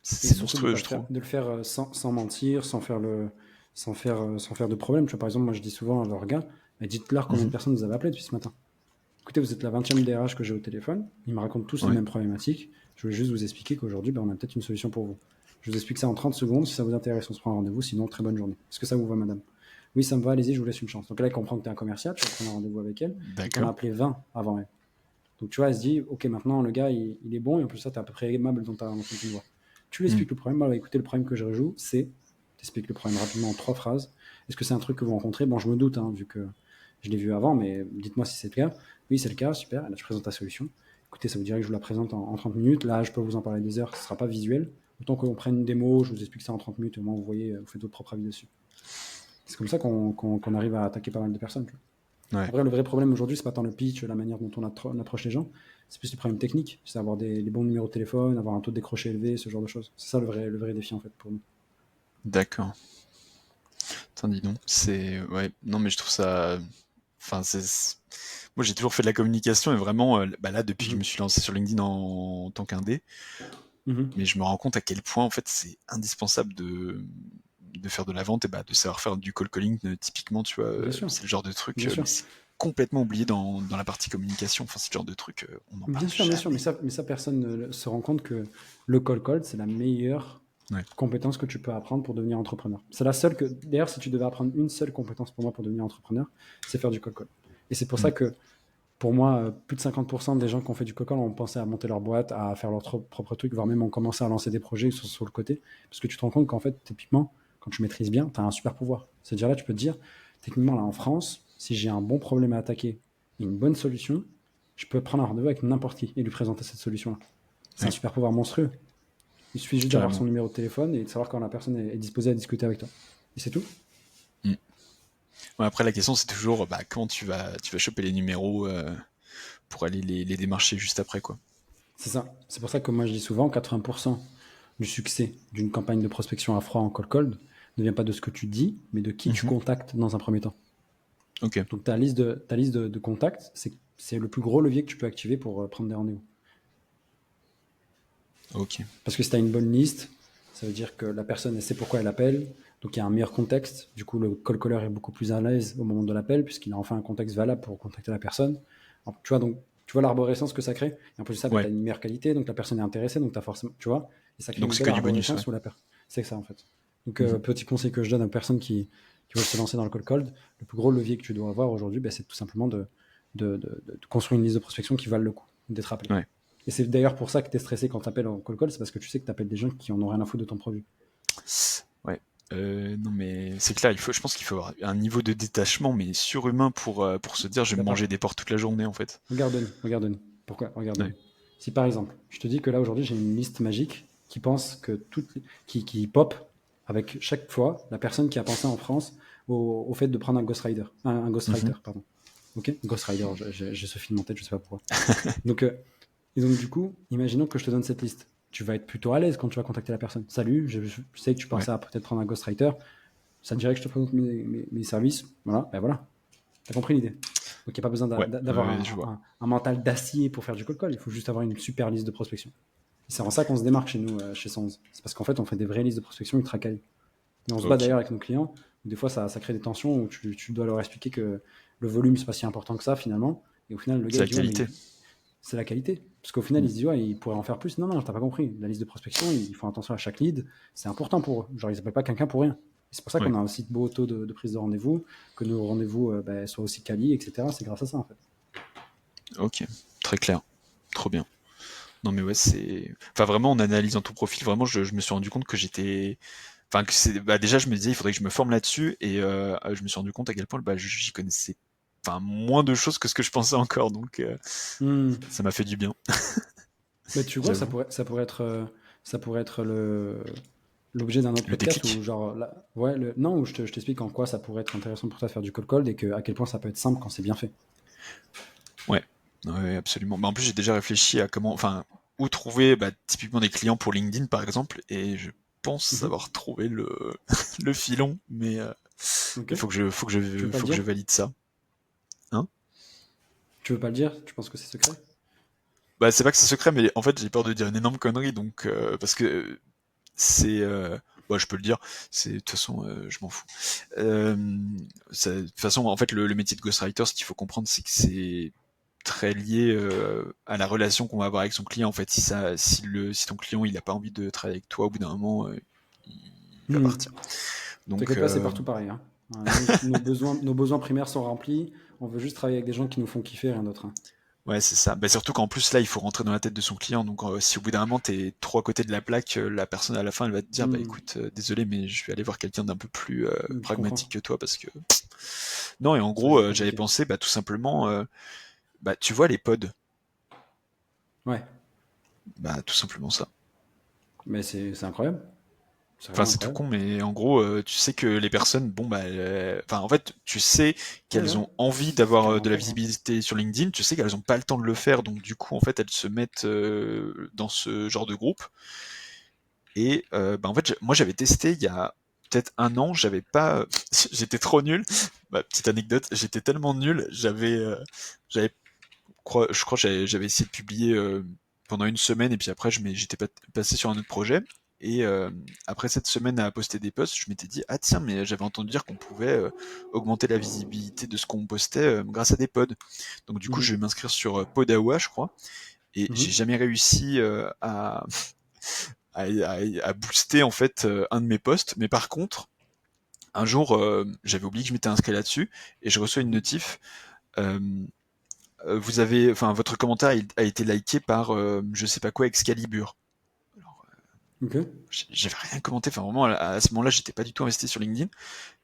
Et C'est surtout de monstrueux, pas je trouve. de le faire sans mentir, sans faire de problème. Tu vois, par exemple, moi, je dis souvent à leurs gars, bah, dites-leur combien de Mhm. personnes vous avez appelé depuis ce matin. Écoutez, vous êtes la 20e DRH que j'ai au téléphone. Ils me racontent tous les Ouais. mêmes problématiques. Je voulais juste vous expliquer qu'aujourd'hui, on a peut-être une solution pour vous. Je vous explique ça en 30 secondes. Si ça vous intéresse, on se prend un rendez-vous. Sinon, très bonne journée. Est-ce que ça vous va, madame? Oui, ça me va. Allez-y, je vous laisse une chance. Donc là, elle comprend que tu es un commercial. Tu vas prendre un rendez-vous avec elle. Et tu en as D'accord. appelé 20 avant elle. Donc tu vois, elle se dit, ok, maintenant, le gars, il est bon. Et en plus, ça, tu es à peu près aimable dans ton voix. Tu lui Mm. expliques le problème. Alors, écoutez, le problème que je rejoue, c'est. Tu expliques le problème rapidement en 3 phrases. Est-ce que c'est un truc que vous rencontrez? Bon, je me doute, hein, vu que je l'ai vu avant, mais dites-moi si c'est le cas. Oui, c'est le cas, super. Là, tu présentes ta solution. Écoutez, ça vous dirait que je vous la présente en 30 minutes. Là, je peux vous en parler des heures, ce ne sera pas visuel. Autant qu'on prenne une démo, je vous explique ça en 30 minutes, au moins vous voyez, vous faites votre propre avis dessus. C'est comme ça qu'on arrive à attaquer pas mal de personnes, tu vois. Ouais. Après, le vrai problème aujourd'hui, c'est pas tant le pitch, la manière dont on approche les gens, c'est plus le problème technique. C'est avoir les bons numéros de téléphone, avoir un taux de décroché élevé, ce genre de choses. C'est ça le vrai défi, en fait, pour nous. D'accord. Putain, dis donc. Ouais. Non, mais je trouve ça. Enfin, moi, j'ai toujours fait de la communication et vraiment, bah là, depuis que je me Mhm. suis lancé sur LinkedIn en tant qu'indé, Mhm. mais je me rends compte à quel point, en fait, c'est indispensable de faire de la vente et bah, de savoir faire du call calling, typiquement, tu vois, Bien sûr, c'est le genre de truc, bien mais sûr. c'est complètement oublié dans la partie communication. Enfin, c'est le genre de truc, on n'en parle Bien sûr, jamais. mais ça personne ne se rend compte que le cold call, c'est la meilleure Ouais. compétence que tu peux apprendre pour devenir entrepreneur. C'est la seule que, d'ailleurs, si tu devais apprendre une seule compétence pour moi pour devenir entrepreneur, c'est faire du cold call. Et c'est pour Mm. ça que, pour moi, plus de 50% des gens qui ont fait du cold call ont pensé à monter leur boîte, à faire leur propre truc, voire même ont commencé à lancer des projets sur le côté. Parce que tu te rends compte qu'en fait, typiquement, quand tu maîtrises bien, tu as un super pouvoir. C'est-à-dire là, tu peux te dire, techniquement, là, en France, si j'ai un bon problème à attaquer et une bonne solution, je peux prendre un rendez-vous avec n'importe qui et lui présenter cette solution-là. C'est un Ouais, super pouvoir monstrueux. Il suffit juste d'avoir carrément. son numéro de téléphone et de savoir quand la personne est disposée à discuter avec toi. Et c'est tout. Mm. Ouais, après, la question, c'est toujours bah, quand tu vas choper les numéros pour aller les démarcher juste après, quoi. C'est ça. C'est pour ça que moi je dis souvent 80% du succès d'une campagne de prospection à froid en cold ne vient pas de ce que tu dis, mais de qui tu Mhm. contactes dans un premier temps. Ok, Donc ta liste de contacts, c'est le plus gros levier que tu peux activer pour prendre des rendez-vous. ok. Parce que si tu as une bonne liste, ça veut dire que la personne elle sait pourquoi elle appelle, donc il y a un meilleur contexte. Du coup, le call caller est beaucoup plus à l'aise au moment de l'appel, puisqu'il a enfin un contexte valable pour contacter la personne. Alors, tu vois l'arborescence que ça crée. Et en plus de ça, bah, tu Ouais. as une meilleure qualité, donc la personne est intéressée, donc tu as forcément, tu vois, et ça crée Donc une c'est belle que du bonus, ouais. arborescence où c'est que ça en fait. Donc, Mhm. petit conseil que je donne aux personnes qui veulent se lancer dans le call cold, le plus gros levier que tu dois avoir aujourd'hui, bah, c'est tout simplement de construire une liste de prospection qui valent le coup d'être appelé. Ouais. Et c'est d'ailleurs pour ça que tu es stressé quand tu appelles en call call, c'est parce que tu sais que tu appelles des gens qui en ont rien à foutre de ton produit. Ouais. Non mais c'est clair, je pense qu'il faut avoir un niveau de détachement mais surhumain pour se dire je vais me Bah, manger des portes toute la journée en fait. regarde Denis, regarde Denis. Pourquoi? Regarde Ouais. Denis. Si par exemple, je te dis que là aujourd'hui j'ai une liste magique qui pense que qui pop avec chaque fois la personne qui a pensé en France au fait de prendre un Ghost Rider, un Mhm. Ghostwriter, pardon. Ok, Ghost Rider, j'ai ce film en tête, je sais pas pourquoi. Donc, et donc du coup, imaginons que je te donne cette liste. Tu vas être plutôt à l'aise quand tu vas contacter la personne. Salut, je sais que tu Ouais. pensais à peut-être prendre un Ghostwriter. Ça te dirait que je te présente mes services. Voilà, ben voilà. T'as compris l'idée. Donc il n'y a pas besoin Ouais. d'avoir Je vois. un mental d'acier pour faire du cold call. Il faut juste avoir une super liste de prospection. Et c'est en ça qu'on se démarque chez nous, chez 111. C'est parce qu'en fait, on fait des vraies listes de prospection ultra quali. Et on se bat Ok. d'ailleurs avec nos clients. Des fois, ça crée des tensions où tu dois leur expliquer que le volume, c'est pas si important que ça finalement. Et au final, le gars, C'est il la dit, ouais, mais qualité. c'est la qualité. Parce qu'au final, Mm. ils se disent, ouais, ils pourraient en faire plus. Non, non, t'as pas compris. La liste de prospection, ils font attention à chaque lead. C'est important pour eux. Genre, ils appellent pas quelqu'un pour rien. Et c'est pour ça Ouais. qu'on a aussi de beaux taux de prise de rendez-vous, que nos rendez-vous bah, soient aussi quali, etc. C'est grâce à ça, en fait. Ok. Très clair. Trop bien. Non mais ouais c'est. Enfin vraiment en analysant ton profil, vraiment je me suis rendu compte que j'étais. Enfin que c'est. Bah déjà je me disais il faudrait que je me forme là-dessus et je me suis rendu compte à quel point bah, j'y connaissais enfin moins de choses que ce que je pensais encore donc Hmm. ça m'a fait du bien, Mais tu vois, j'avoue. ça pourrait être l'objet d'un autre Le podcast où, déclic. genre, ouais, non, où je t'explique en quoi ça pourrait être intéressant pour toi de faire du cold call et à quel point ça peut être simple quand c'est bien fait. Ouais, ouais, absolument. Bah, en plus, j'ai déjà réfléchi à comment, enfin, où trouver bah, typiquement des clients pour LinkedIn, par exemple, et je pense Mhm. avoir trouvé le filon, Ok. mais Tu veux pas le faut que je dire? valide ça. Hein? Tu veux pas le dire? Tu penses que c'est secret? Bah, c'est pas que c'est secret, mais en fait, j'ai peur de dire une énorme connerie, donc parce que c'est, bah, je peux le dire. C'est de toute façon, je m'en fous. Euh, de toute façon, en fait, le métier de ghostwriter, ce qu'il faut comprendre, c'est que c'est très lié à la relation qu'on va avoir avec son client. En fait, si ton client il a pas envie de travailler avec toi, au bout d'un moment, il va Hmm. partir. Donc, T'inquiète pas, c'est partout pareil, hein. Nous, nos besoins primaires sont remplis. On veut juste travailler avec des gens qui nous font kiffer, rien d'autre, hein. ouais, c'est ça. Bah, surtout qu'en plus là, il faut rentrer dans la tête de son client. Donc, si au bout d'un moment t'es trop à côté de la plaque, la personne à la fin, elle va te dire, bah Hmm. écoute, désolé, mais je vais aller voir quelqu'un d'un peu plus Je pragmatique comprends. que toi parce que non. Et en Ça gros, risque d'être j'avais compliqué. pensé, bah tout simplement, bah tu vois les pods, Ouais, bah tout simplement ça. mais c'est incroyable. C'est Enfin, vraiment c'est tout incroyable. con, mais en gros, tu sais que les personnes, bon, bah, enfin, en fait, tu sais Ouais, qu'elles ouais, ont envie c'est d'avoir carrément de la vrai, quoi. visibilité sur LinkedIn, tu sais qu'elles ont pas le temps de le faire, donc du coup, en fait, elles se mettent dans ce genre de groupe. Et bah, en fait, moi, j'avais testé il y a peut-être un an, j'avais pas, j'étais trop nul. Bah, petite anecdote, j'étais tellement nul, j'avais, je crois, que j'avais essayé de publier pendant une semaine, et puis après, j'étais passé sur un autre projet. Et après cette semaine à poster des posts, je m'étais dit, ah tiens, mais j'avais entendu dire qu'on pouvait augmenter la visibilité de ce qu'on postait grâce à des pods. Donc du coup, Mhm. je vais m'inscrire sur Podawa, je crois, et j'ai Mhm. jamais réussi à booster en fait un de mes posts. Mais par contre, un jour, j'avais oublié que je m'étais inscrit là-dessus, et je reçois une Mhm. notif. euh, Vous avez, enfin, votre commentaire a été liké par je sais pas quoi Excalibur. Alors, Ok. j'avais rien commenté, enfin vraiment à ce moment-là, j'étais pas du tout investi sur LinkedIn.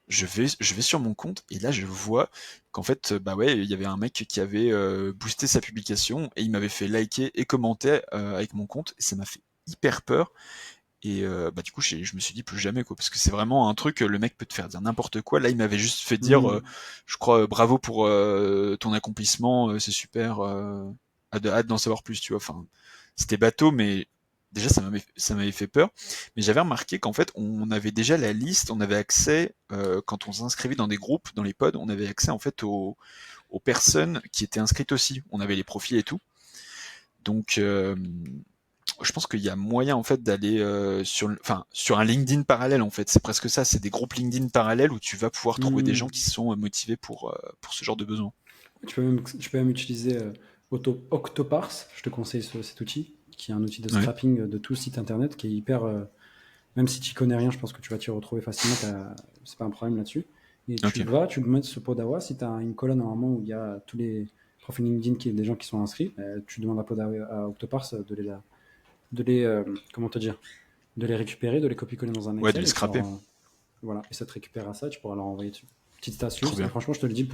Je vais sur mon compte et là je vois qu'en fait, bah ouais, il y avait un mec qui avait boosté sa publication et il m'avait fait liker et commenter avec mon compte et ça m'a fait hyper peur. Et bah du coup, je me suis dit plus jamais quoi, parce que c'est vraiment un truc, le mec peut te faire dire n'importe quoi. Là, il m'avait juste fait dire, Mhm. je crois, bravo pour ton accomplissement, c'est super, hâte d'en savoir plus, tu vois. Enfin, c'était bateau, mais déjà ça m'avait fait peur. Mais j'avais remarqué qu'en fait, on avait déjà la liste, on avait accès quand on s'inscrivait dans des groupes, dans les pods, on avait accès en fait aux personnes qui étaient inscrites aussi. On avait les profils et tout. Donc je pense qu'il y a moyen en fait d'aller enfin sur un LinkedIn parallèle en fait. C'est presque ça, c'est des groupes LinkedIn parallèles où tu vas pouvoir trouver des gens Mhm. qui sont motivés pour ce genre de besoin. Tu peux même utiliser Octoparse. Je te conseille cet outil, qui est un outil de Ouais, scrapping de tout site internet, qui est hyper. Même si tu connais rien, je pense que tu vas t'y retrouver facilement. C'est pas un problème là-dessus. Et ok, tu le mets ce Podawa. Si tu as une colonne normalement où il y a tous les profils LinkedIn des gens qui sont inscrits, tu demandes à Octoparse comment te dire, de les récupérer, de les copier-coller dans un ouais, de les Excel, et scraper, voilà, et ça te récupère à ça, tu pourras leur envoyer dessus. Petite trop astuce, et bien, franchement, je te le dis,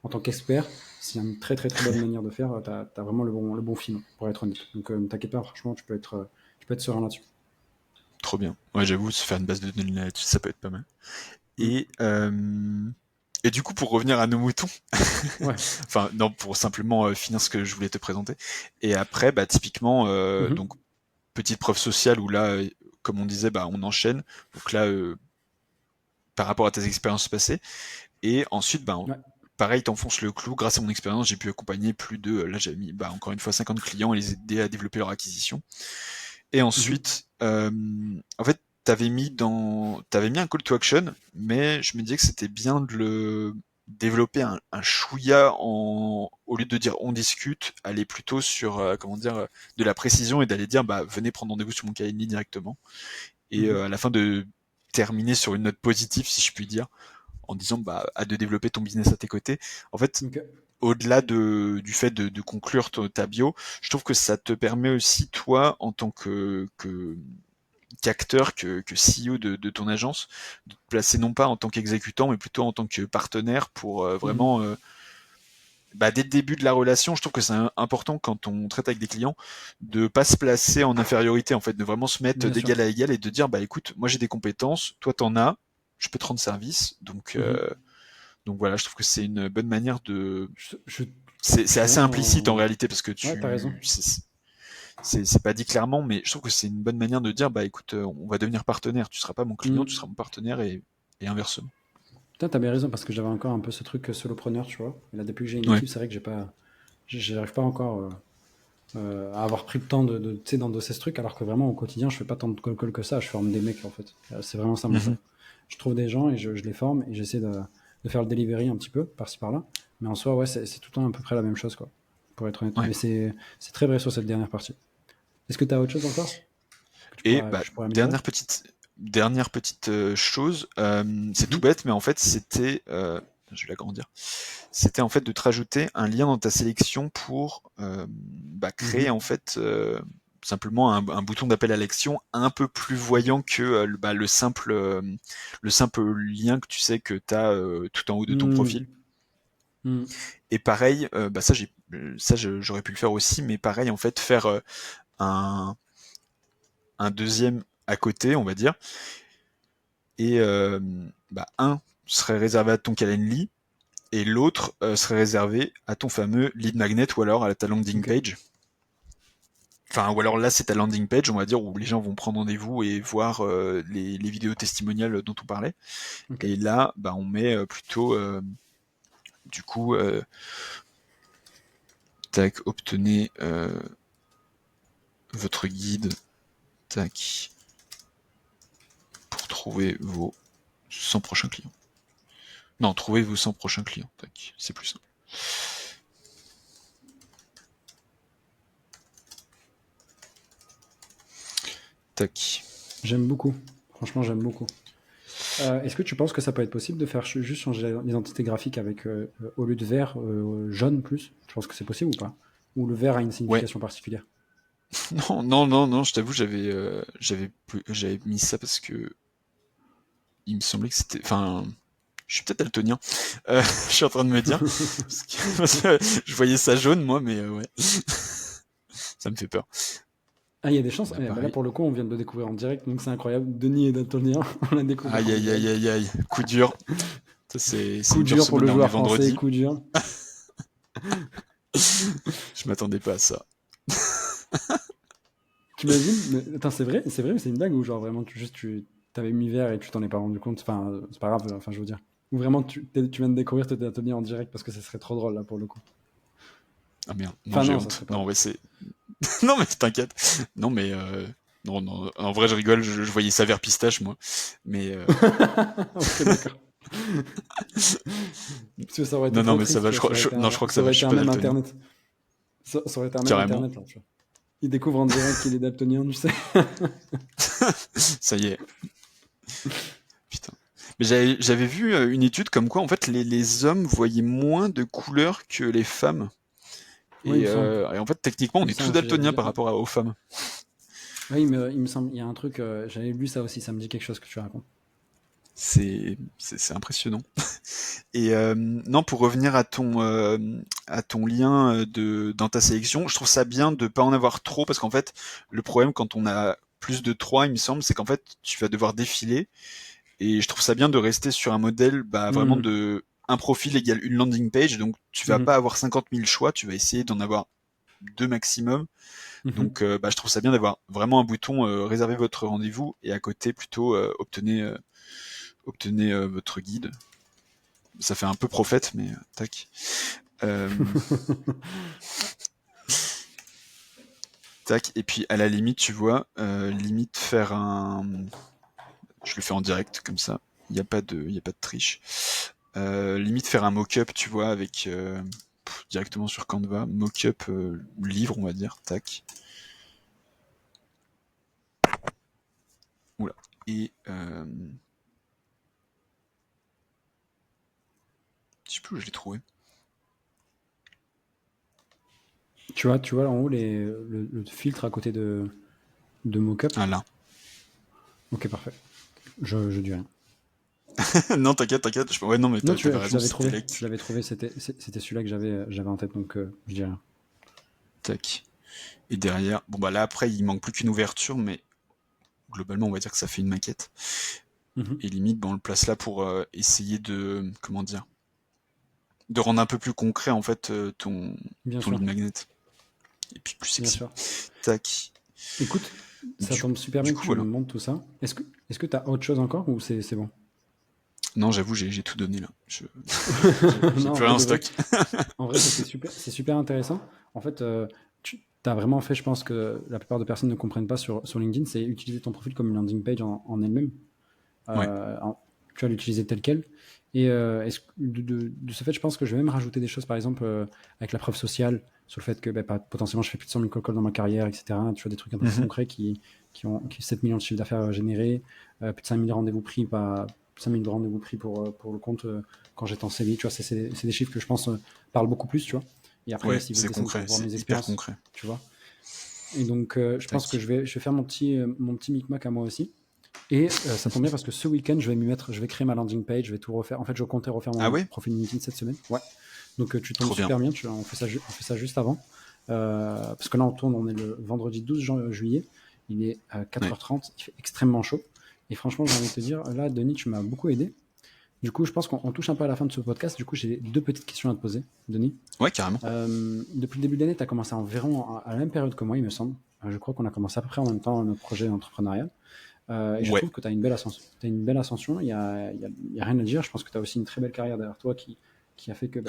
en tant qu'expert, c'est une très très très bonne manière de faire. Tu as vraiment le bon filon, pour être honnête. Donc, ne t'inquiète pas, franchement, tu peux être serein là-dessus. trop bien. Ouais, j'avoue, se faire une base de données là-dessus, ça peut être pas mal. Mm. Et euh, et du coup, pour revenir à nos moutons, Ouais. enfin non, pour simplement finir ce que je voulais te présenter. Et après, bah typiquement, donc Mhm. petite preuve sociale où là, comme on disait, bah on enchaîne. Donc là, par rapport à tes expériences passées. Et ensuite, ben, Ouais. pareil, t'enfonces le clou. Grâce à mon expérience, j'ai pu accompagner plus de, là j'ai mis, bah, encore une fois, 50 clients et les aider à développer leur acquisition. Et Mhm. ensuite, en fait, t'avais mis un call to action, mais je me disais que c'était bien de le développer un chouïa au lieu de dire on discute, aller plutôt sur, comment dire, de la précision et d'aller dire, bah, venez prendre rendez-vous sur mon calendrier directement. Et Mhm. à la fin de terminer sur une note positive, si je puis dire, en disant bah à de développer ton business à tes côtés. En fait, Ok. au-delà du fait de conclure ta bio, je trouve que ça te permet aussi toi en tant qu'acteur, que CEO de ton agence, de te placer non pas en tant qu'exécutant, mais plutôt en tant que partenaire pour Mhm. vraiment bah, dès le début de la relation, je trouve que c'est important quand on traite avec des clients de pas se placer en infériorité, en fait, de vraiment se mettre Bien sûr. d'égal à égal et de dire bah écoute, moi j'ai des compétences, toi t'en as, je peux te rendre service, Mhm. donc voilà, je trouve que c'est une bonne manière de. Je C'est suis assez implicite en vraiment. réalité parce que Ouais, t'as raison. c'est pas dit clairement, mais je trouve que c'est une bonne manière de dire bah écoute, on va devenir partenaire. Tu seras pas mon client, tu seras Mhm. mon partenaire et inversement. Putain, t'as bien raison, parce que j'avais encore un peu ce truc solopreneur, tu vois. Et là, depuis que j'ai une Ouais. équipe, c'est vrai que j'arrive pas encore à avoir pris le temps tu sais, d'endosser ce truc, alors que vraiment au quotidien, je fais pas tant de call que ça, je forme des mecs en fait. C'est vraiment ça mon Mhm. taf. Je trouve des gens et je les forme et j'essaie de faire le delivery un petit peu par-ci par-là. Mais en soi, ouais, c'est tout le temps à peu près la même chose, quoi, pour être honnête. Ouais. Mais c'est très vrai sur cette dernière partie. Est-ce que tu as autre chose encore Et que bah je pourrais améliorer? dernière petite chose, c'est tout Mhm. bête, mais en fait c'était, je vais l'agrandir. C'était en fait de te rajouter un lien dans ta sélection pour bah, créer Mhm. en fait simplement un bouton d'appel à l'action un peu plus voyant que bah, le simple lien que tu sais que tu as tout en haut de ton profil. Mhm. Mhm. Et pareil, bah j'aurais pu le faire aussi, mais pareil en fait faire un, un deuxième à côté, on va dire, et un serait réservé à ton Calendly et l'autre serait réservé à ton fameux lead magnet ou alors à ta landing page. Enfin, ou alors là, c'est ta landing page, on va dire, où les gens vont prendre rendez-vous et voir les vidéos testimoniales dont on parlait. Et là, on met plutôt, du coup, tac, obtenez votre guide, tac, pour trouver vos 100 prochains clients. Non, trouvez vos 100 prochains clients, tac, c'est plus simple. Tac. J'aime beaucoup. Franchement, j'aime beaucoup. Est-ce que tu penses que ça peut être possible de faire juste changer l'identité graphique avec, au lieu de vert, jaune plus? Tu penses que c'est possible ou pas? Ou le vert a une signification particulière? Non, je t'avoue, j'avais mis ça parce que il me semblait que c'était... Enfin, je suis peut-être daltonien. Je suis en train de me dire. Parce que je voyais ça jaune, moi, mais ouais. Ça me fait peur. Ah, il y a des chances. Là, pour le coup, on vient de le découvrir en direct, donc c'est incroyable. Denis est daltonien, on l'a découvert. Aïe. Coup dur. Ça, c'est coup dur pour le joueur français, vendredi. coup dur. Je m'attendais pas à ça. T'imagines? Attends, c'est vrai, mais c'est une blague ou genre vraiment tu t'avais mis vert et tu t'en es pas rendu compte? Enfin, c'est pas grave, enfin je veux dire. Ou vraiment tu viens de découvrir tes daltoniens en direct parce que ça serait trop drôle là pour le coup. Ah merde, non, j'ai honte. Non, ouais, c'est... non, mais t'inquiète. Non, mais... Non, en vrai, je rigole, je voyais ça vert pistache, moi. Mais... Ok, d'accord. Parce que ça aurait été non, mais ça va, je crois que ça va, je suis pas daltonien. Internet. Ça aurait été un même Internet, là, tu vois. Il découvre en direct qu'il est daltonien, tu sais. Ça y est. Putain. Mais j'avais vu une étude comme quoi, en fait, les hommes voyaient moins de couleurs que les femmes. Oui, et en fait, techniquement, on est tous daltoniens par rapport aux femmes. Oui, mais il me semble, il y a un truc, j'avais lu ça aussi, ça me dit quelque chose que tu racontes. C'est impressionnant. Et non, pour revenir à ton lien dans ta sélection, je trouve ça bien de pas en avoir trop parce qu'en fait, le problème quand on a plus de 3, il me semble, c'est qu'en fait, tu vas devoir défiler. Et je trouve ça bien de rester sur un modèle, vraiment de un profil égale une landing page. Donc, tu vas pas avoir 50 000 choix, tu vas essayer d'en avoir 2 maximum. Donc, je trouve ça bien d'avoir vraiment un bouton réservez votre rendez-vous et à côté plutôt obtenez votre guide. Ça fait un peu prophète, mais tac. Tac. Et puis à la limite, tu vois, limite faire un. Je le fais en direct comme ça. Il n'y a pas de triche. Limite faire un mock-up, tu vois, avec directement sur Canva. Mock-up livre, on va dire. Tac. Oula. Et je sais plus où je l'ai trouvé. Tu vois en haut le filtre à côté de mockup. Ah là. Ok, parfait. Je dis rien. Non, t'inquiète. Ouais, non, mais tu raison. l'avais trouvé, c'était celui-là que j'avais en tête, donc je dis rien. Tac. Et derrière, bon là après il manque plus qu'une ouverture, mais globalement on va dire que ça fait une maquette. Et limite, on le place là pour essayer de, comment dire, de rendre un peu plus concret en fait ton lead magnet. Et puis plus sexy. Bien sûr. Tac. Écoute, ça tombe super bien que tu me montres tout ça. Est-ce que tu as autre chose encore ou c'est bon? Non, j'avoue, j'ai tout donné là. J'ai plus rien en stock. En vrai, c'est super intéressant. En fait, tu as vraiment fait, je pense que la plupart de personnes ne comprennent pas sur LinkedIn, c'est utiliser ton profil comme une landing page en elle-même. Tu vas l'utiliser tel quel. Et de ce fait, je pense que je vais même rajouter des choses, par exemple, avec la preuve sociale, sur le fait que potentiellement je fais plus de 100 000 cold calls dans ma carrière, etc. Tu vois, des trucs un peu plus concrets qui ont 7 millions de chiffre d'affaires générés, plus de 5 000 rendez-vous pris, 5 000 rendez-vous pris pour le compte quand j'étais en CDI. Tu vois, c'est des chiffres que je pense parlent beaucoup plus, tu vois. Et après, si vous descendez pour voir mes expériences, concret. Tu vois. Et donc, je pense que je vais faire mon petit micmac à moi aussi. Et ça tombe bien parce que ce week-end, je vais créer ma landing page, je vais tout refaire. En fait, je comptais refaire mon profil LinkedIn cette semaine. Ouais. Donc, tu tombes super bien. On fait ça juste avant. Parce que là, on est le vendredi 12 juillet. Il est 4h30. Il fait extrêmement chaud. Et franchement, j'ai envie de te dire, là, Denis, tu m'as beaucoup aidé. Du coup, je pense qu'on touche un peu à la fin de ce podcast. Du coup, j'ai 2 petites questions à te poser, Denis. Ouais, carrément. Depuis le début de l'année, tu as commencé environ à la même période que moi, il me semble. Je crois qu'on a commencé à peu près en même temps notre projet entrepreneurial. Et je Ouais, trouve que tu as une belle ascension. T'as une belle ascension. Il y a rien à dire. Je pense que tu as aussi une très belle carrière derrière toi qui a fait que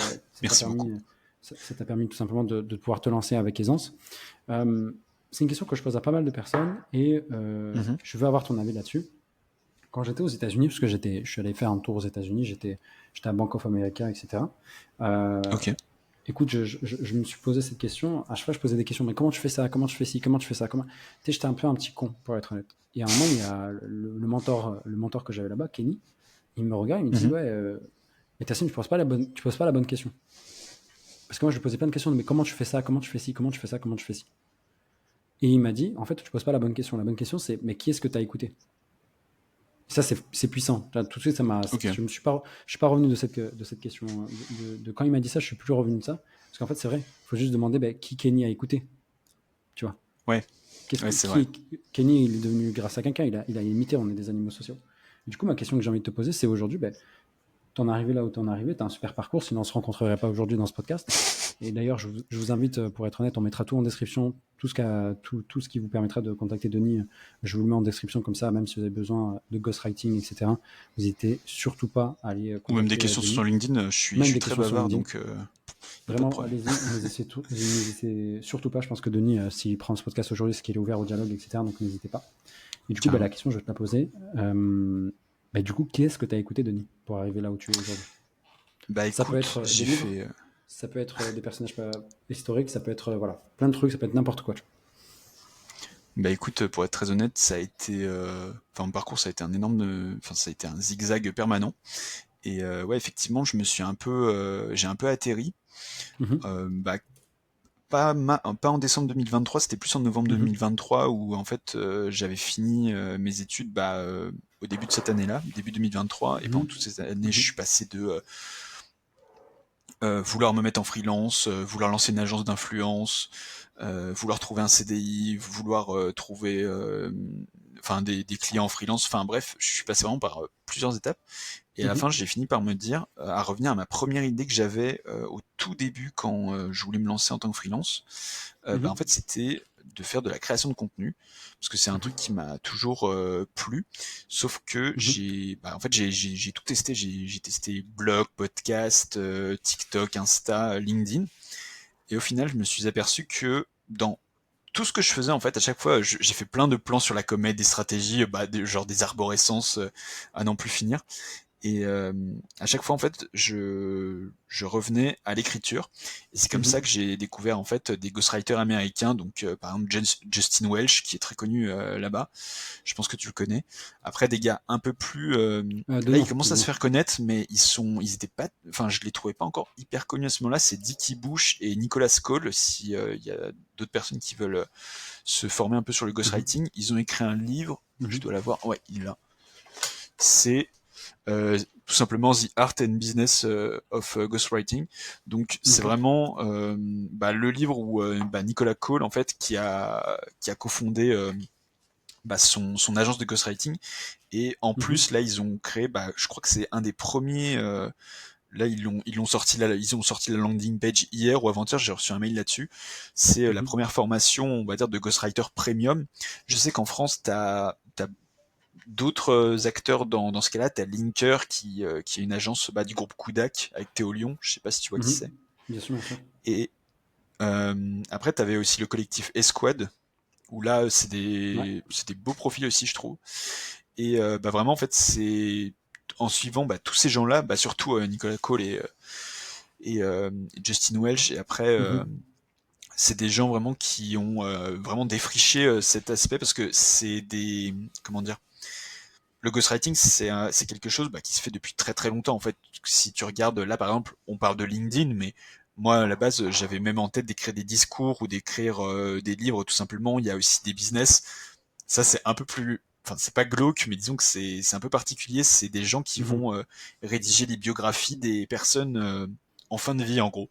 merci beaucoup. ça t'a permis tout simplement de pouvoir te lancer avec aisance. Euh, c'est une question que je pose à pas mal de personnes et Mhm. je veux avoir ton avis là-dessus. Quand j'étais aux États-Unis, parce que je suis allé faire un tour aux États-Unis, j'étais à Bank of America, etc. Euh, Ok. Écoute, je me suis posé cette question. À chaque fois, je posais des questions. Mais comment tu fais ça? Comment tu fais ci? Comment tu fais ça? Tu sais, j'étais un peu un petit con, pour être honnête. Et à un moment, il y a le mentor que j'avais là-bas, Kenny. Il me regarde, il me dit, Mhm. ouais, mais Tassine, tu poses pas la bonne question. Parce que moi, je lui posais plein de questions. Mais comment tu fais ça? Comment tu fais ci? Comment tu fais ça? Comment tu fais ci? Et il m'a dit, en fait, tu poses pas la bonne question. La bonne question, c'est, mais qui est-ce que tu as écouté? Ça, c'est puissant. Là, tout de suite, Ok. je suis pas revenu de cette question. De quand il m'a dit ça, je suis plus revenu de ça. Parce qu'en fait, c'est vrai. Il faut juste demander qui Kenny a écouté. Tu vois. Ouais, Qu'est-ce ouais, que, c'est qui vrai. est, Kenny, il est devenu grâce à quelqu'un. Il a imité. On est des animaux sociaux. Et du coup, ma question que j'ai envie de te poser, c'est aujourd'hui, t'en es arrivé là où t'en es arrivé. T'as un super parcours. Sinon, on se rencontrerait pas aujourd'hui dans ce podcast. Et d'ailleurs, je vous invite, pour être honnête, on mettra tout en description, tout ce qui vous permettra de contacter Denis. Je vous le mets en description comme ça, même si vous avez besoin de ghostwriting, etc. Vous n'hésitez surtout pas à aller Ou même des contacter questions sur Denis. LinkedIn, je Même suis des très questions sur bavard, LinkedIn. donc y a pas de Vraiment, problème. allez-y, n'hésitez surtout pas. Je pense que Denis, s'il prend ce podcast aujourd'hui, c'est qu'il est ouvert au dialogue, etc. Donc n'hésitez pas. Et du coup, la Carrément. question, je vais te la poser. Du coup, qui est-ce que tu as écouté, Denis, pour arriver là où tu es aujourd'hui? Bah Ça peut écoute, être des j'ai livres, fait. ça peut être des personnages historiques, ça peut être voilà, plein de trucs, ça peut être n'importe quoi. Bah écoute, pour être très honnête, ça a été. Enfin, mon parcours, ça a été un énorme. Enfin, ça a été un zigzag permanent. Et ouais, effectivement, je me suis un peu. J'ai un peu atterri. Mhm, Bah, pas en décembre 2023, c'était plus en novembre mhm, 2023 où en fait j'avais fini mes études au début de cette année-là, début 2023, et pendant mhm, toutes ces années, je mhm, suis passé de vouloir me mettre en freelance, vouloir lancer une agence d'influence, vouloir trouver un CDI, vouloir trouver enfin des clients en freelance, enfin bref, je suis passé vraiment par plusieurs étapes. Et à la mhm, fin, j'ai fini par me dire, à revenir à ma première idée que j'avais au tout début quand je voulais me lancer en tant que freelance. En mhm, fait, c'était de faire de la création de contenu, parce que c'est un truc qui m'a toujours plu. Sauf que mhm, en fait, j'ai tout testé. J'ai testé blog, podcast, TikTok, Insta, LinkedIn. Et au final, je me suis aperçu que dans tout ce que je faisais, en fait, à chaque fois, j'ai fait plein de plans sur la comète, des stratégies, genre des arborescences à n'en plus finir. Et à chaque fois, en fait, je revenais à l'écriture. Et c'est comme ça mhm. que j'ai découvert en fait des ghostwriters américains. Donc, par exemple, Justin Welch, qui est très connu là-bas. Je pense que tu le connais. Après, des gars un peu plus De là, ils nom, commencent de à se nom. faire connaître, mais ils étaient pas. Enfin, je les trouvais pas encore hyper connus à ce moment-là. C'est Dickie Bush et Nicolas Cole. Si il y a d'autres personnes qui veulent se former un peu sur le Mhm, ghostwriting, ils ont écrit un livre. Je mhm. dois l'avoir. Ouais, il est là. C'est tout simplement The Art and Business of Ghostwriting. Donc c'est Ok. vraiment le livre où Nicolas Cole en fait qui a cofondé son agence de ghostwriting et en Mhm, plus là ils ont créé je crois que c'est un des premiers là ils ont sorti la landing page hier ou avant-hier, j'ai reçu un mail là-dessus. C'est la mhm, première formation on va dire de ghostwriter premium. Je sais qu'en France t'as d'autres acteurs dans ce cas-là. T'as Linker qui est une agence du groupe Kudak avec Théo Lyon. Je sais pas si tu vois qui mhm. c'est. Bien sûr, bien sûr. Et après, t'avais aussi le collectif Esquad où là, Ouais. c'est des beaux profils aussi, je trouve. Et vraiment, en fait, c'est en suivant tous ces gens-là, surtout Nicolas Cole et Justin Welch. Et après, Mhm, c'est des gens vraiment qui ont vraiment défriché cet aspect parce que c'est des comment dire le ghostwriting, c'est quelque chose qui se fait depuis très très longtemps. En fait, si tu regardes là, par exemple, on parle de LinkedIn, mais moi, à la base, j'avais même en tête d'écrire des discours ou d'écrire des livres, tout simplement. Il y a aussi des business. Ça, c'est un peu plus... Enfin, c'est pas glauque, mais disons que c'est un peu particulier. C'est des gens qui mhm. vont rédiger les biographies des personnes en fin de vie, en gros.